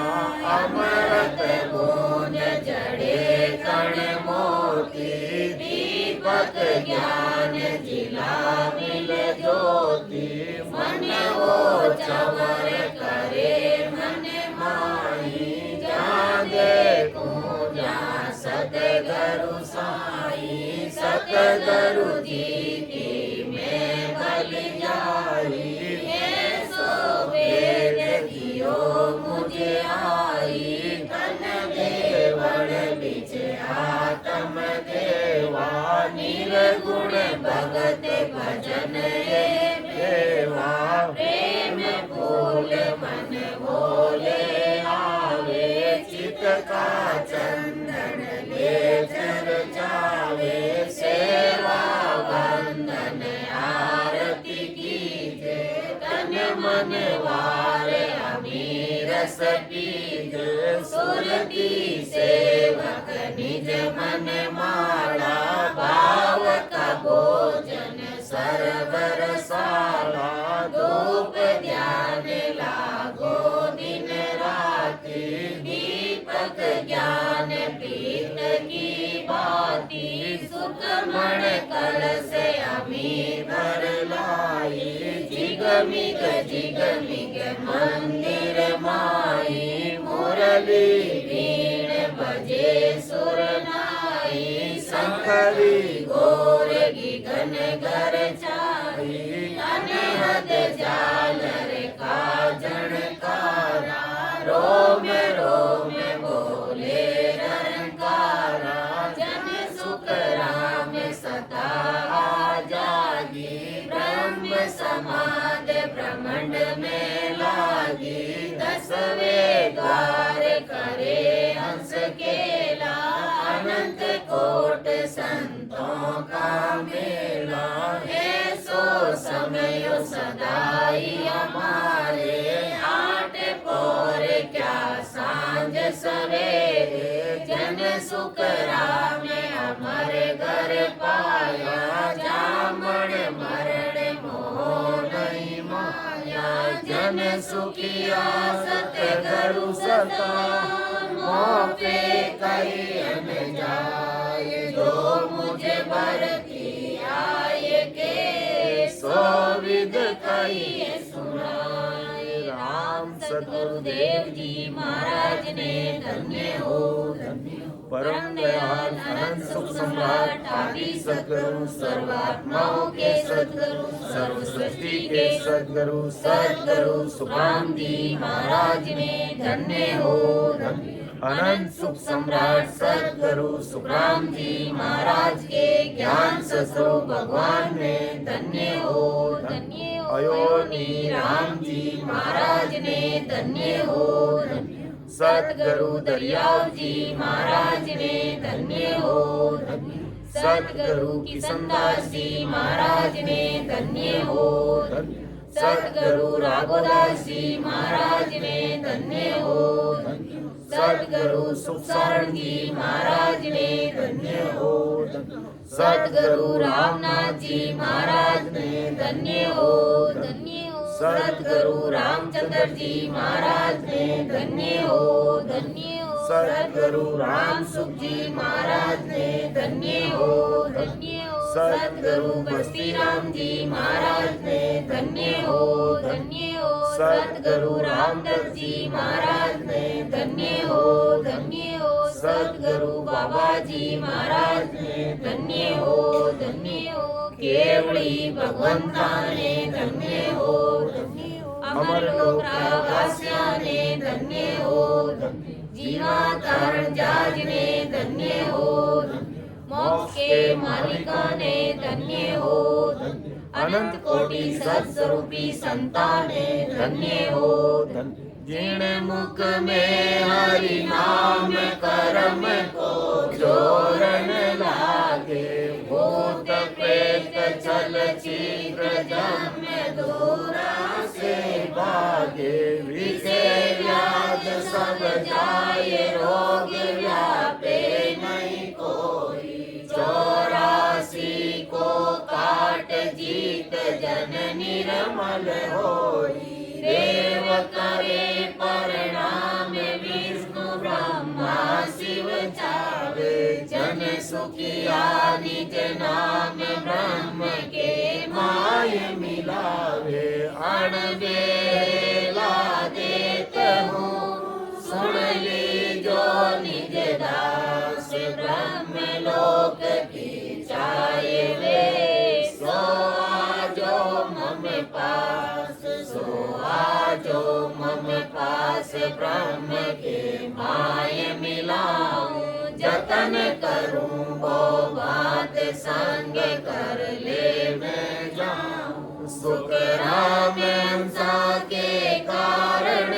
अमृत बूंद जड़े कण मोती दीपक ज्ञान जिला मिल ज्योति मन वो चवर करे मन माही जहाँ देखूं जहाँ सतगुरु साई सतगुरु जी की मैं बल जाई सो वेद दियो मुझे आई तन देवड़ बिच आत्म देवा निर्गुण भगत भजन ये देवा प्रेम फूल मन भोले आवे चित का चंदन ले चर्चावे सेवा वंदन आरती कीजे तन मन वारे अमीरस पीजे सुरती सेवक निज मन माला भाव का भोजन सरवर साला धूप ध्यान लागो दिन राति दीपक ज्ञान प्रीत की बाती सुखमण कलश अमी भर लाई जिगमिग मंदिर माई मुरली वीण बजे सुरनाई शंकरी गोर गिगन घर चाई अनहद जालर का जनकारा रोम रोम बोले रंकारा जन सुख राम सदा जागी ब्रह्म समाद ब्रह्मांड में लागी दसवें द्वार करे हंस केला अनंत कोट संतों का मेला है सो समय सदाई हमारे आठ पोर क्या सा सुख रामे अमर घर पाया जामण मरण मोह नहीं माया जन सुखिया सतगुरु सता मोह पे कही अन जाए जो मुझे भरती आए के सो विद कही सुनाए राम सतगुरुदेव जी महाराज ने धन्य हो परम दयाल अनंत सुख सम्राट आदि सद्गुरु सर्वात्माओं के सद्गुरु सर्व सृष्टि के सद्गुरु सद्गुरु सुखराम जी महाराज ने धन्य हो अनंत सुख सम्राट सद्गुरु सुखराम जी महाराज के ज्ञान ससुर भगवान ने धन्य हो अयोनी राम जी महाराज ने धन्य हो सद्गुरु दरियाव जी महाराज ने धन्य हो सद्गुरु किशनदास जी महाराज ने धन्य हो सद्गुरु राघोदास जी महाराज ने धन्य हो सद्गुरु सुखसारण जी महाराज ने धन्य हो सद्गुरु रामनाथ जी महाराज ने धन्य हो सद्गुरु रामचंद्र जी महाराज ने धन्य हो सद्गुरु राम सुख जी महाराज ने धन्य हो सद्गुरु बस्ती राम जी महाराज ने धन्य हो सद्गुरु रामदत्त जी महाराज ने धन्य हो सद्गुरु बाबा जी महाराज ने धन्य हो केवड़ी भगवंता ने धन्य हो अमर लोक वासिया ने धन्य हो जीवा तारण जाज ने धन्य हो मोक्ष के मालिका ने धन्य हो अनंत कोटि सत्स्वरूपी संता ने धन्य हो जिन मुख में हरि नाम कर्म को जोरन लागे भूत प्रेत छल छिद्र जम दूरा से भागे विषे व्याध सब जाए रोग व्यापे नहीं कोई 84 को काट जीत जन निर्मल होई देव करे परिणाम विष्णु ब्रह्मा शिव चावे जन सुखिया निज नाम ब्रह्म के माय मिलावे अणबेला देत हूँ सुन ली जो निज दास ब्रह्म लोक की चाहे वे सो आजो मम पास जो मम पास ब्रह्म के माय मिलाऊं जतन करूं वो बात संग कर ले मैं जाऊं सुख राम हंसा के कारण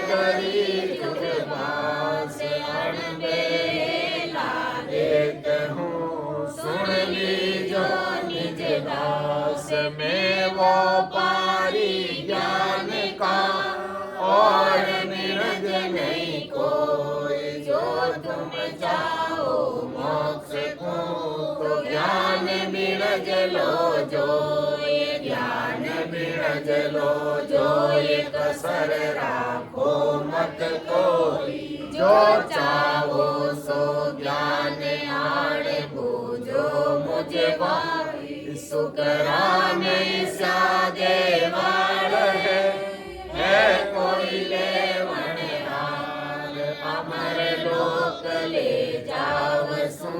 गरीब बास अणबेला देत हूँ सुन ली जो निज दास में वो पारी ज्ञान का और निरज नहीं कोई जो तुम चाहो मोक्ष को तो ज्ञान बिरज लो जो ये ज्ञान बिरज लो जो ये कसर राखो मत कोई जो चाहो सो ज्ञान आड़ बूझो मुझे भाई सुख राम सागे वाल है कोई लेवन हाल अमर लोक ले जाव सू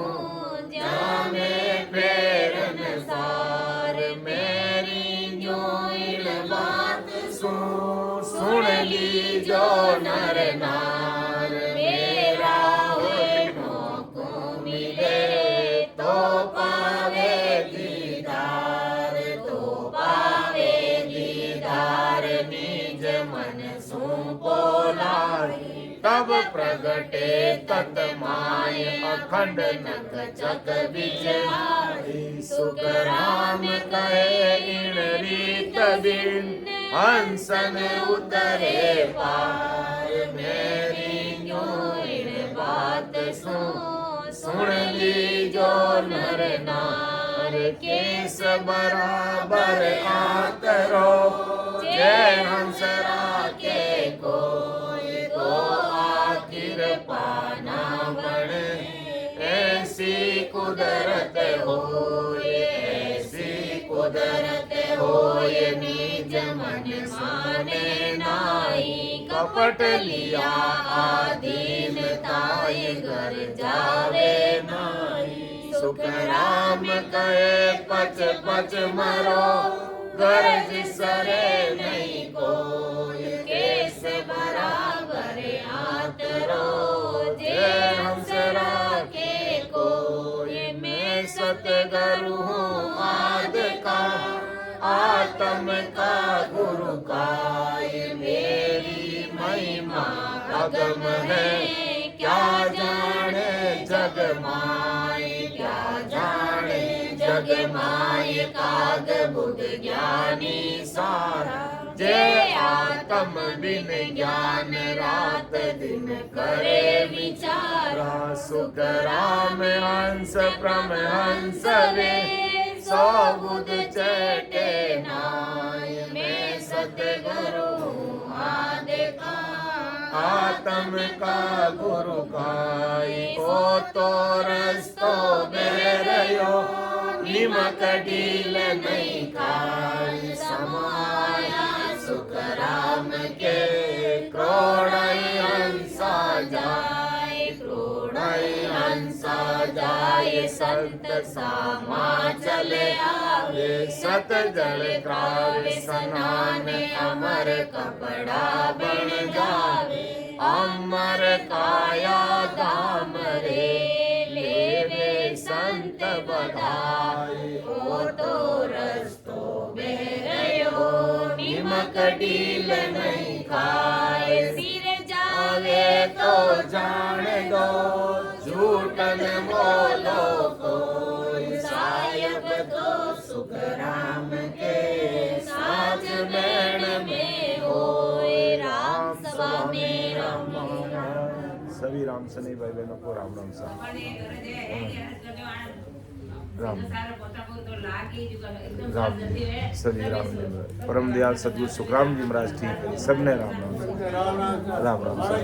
जाने प्रेरण सार मेरी जो इन बात सुन ली जो नर नार मेरा होए मोको मिले तो पावे दीदार निज मन सु बोलाई तब प्रगटे तत माय अखंड नक चक बिचारी सुख राम कहे इन रीत दिन हंसन उतरे पार मेरी जो इन बात नर नार केस बराबर आतरो जय हंस राखे कोई तो आखिर पाना बने ऐसी कुदरत होए ऐसी कुदरत होए निज मन माने नाई कपट लिया आदीन ताई घर जावे नाई सुख राम कहे पच पच मरो गरज सरे नहीं कोई केस बराबर आतरो जय हंस राखे कोई मैं सतगुरु हूँ आद का आत्म का गुरु का ये मेरी महिमा अगम है क्या जाने जग माय क्या जाने जग माय काग बुध ज्ञानी सारा जय आत्म बिन ज्ञान रात दिन करे विचारा सुख राम हंस परमहंस वे सो बुध चटे नाय मैं सतगुरु आदि का आत्म का गुरु काई ओ तो रस्तो बेरयो निमक डील नहीं खाई समाया सुख राम के क्रोड़ई हंसा जाए क्रोड़ई हंसा जाए संत सामा चले आवे सत जल क्रावे स्नान अमर कपड़ा बन जावे अमर काया धाम रे लेवे संत बधाई ओ तो रस्तो बेरयो निमक डील नहीं खाए सिर जावे तो जान दो झूठन बोलो कोई सायब तो सुख राम के साज बैण में होए राम सभा में राम सभी राम सने भाई बहनों को राम राम सा राम राम सभी राम परम दयाल सदगुरु सुखराम जी महाराज ठीक है सबने राम राम राम राम सा।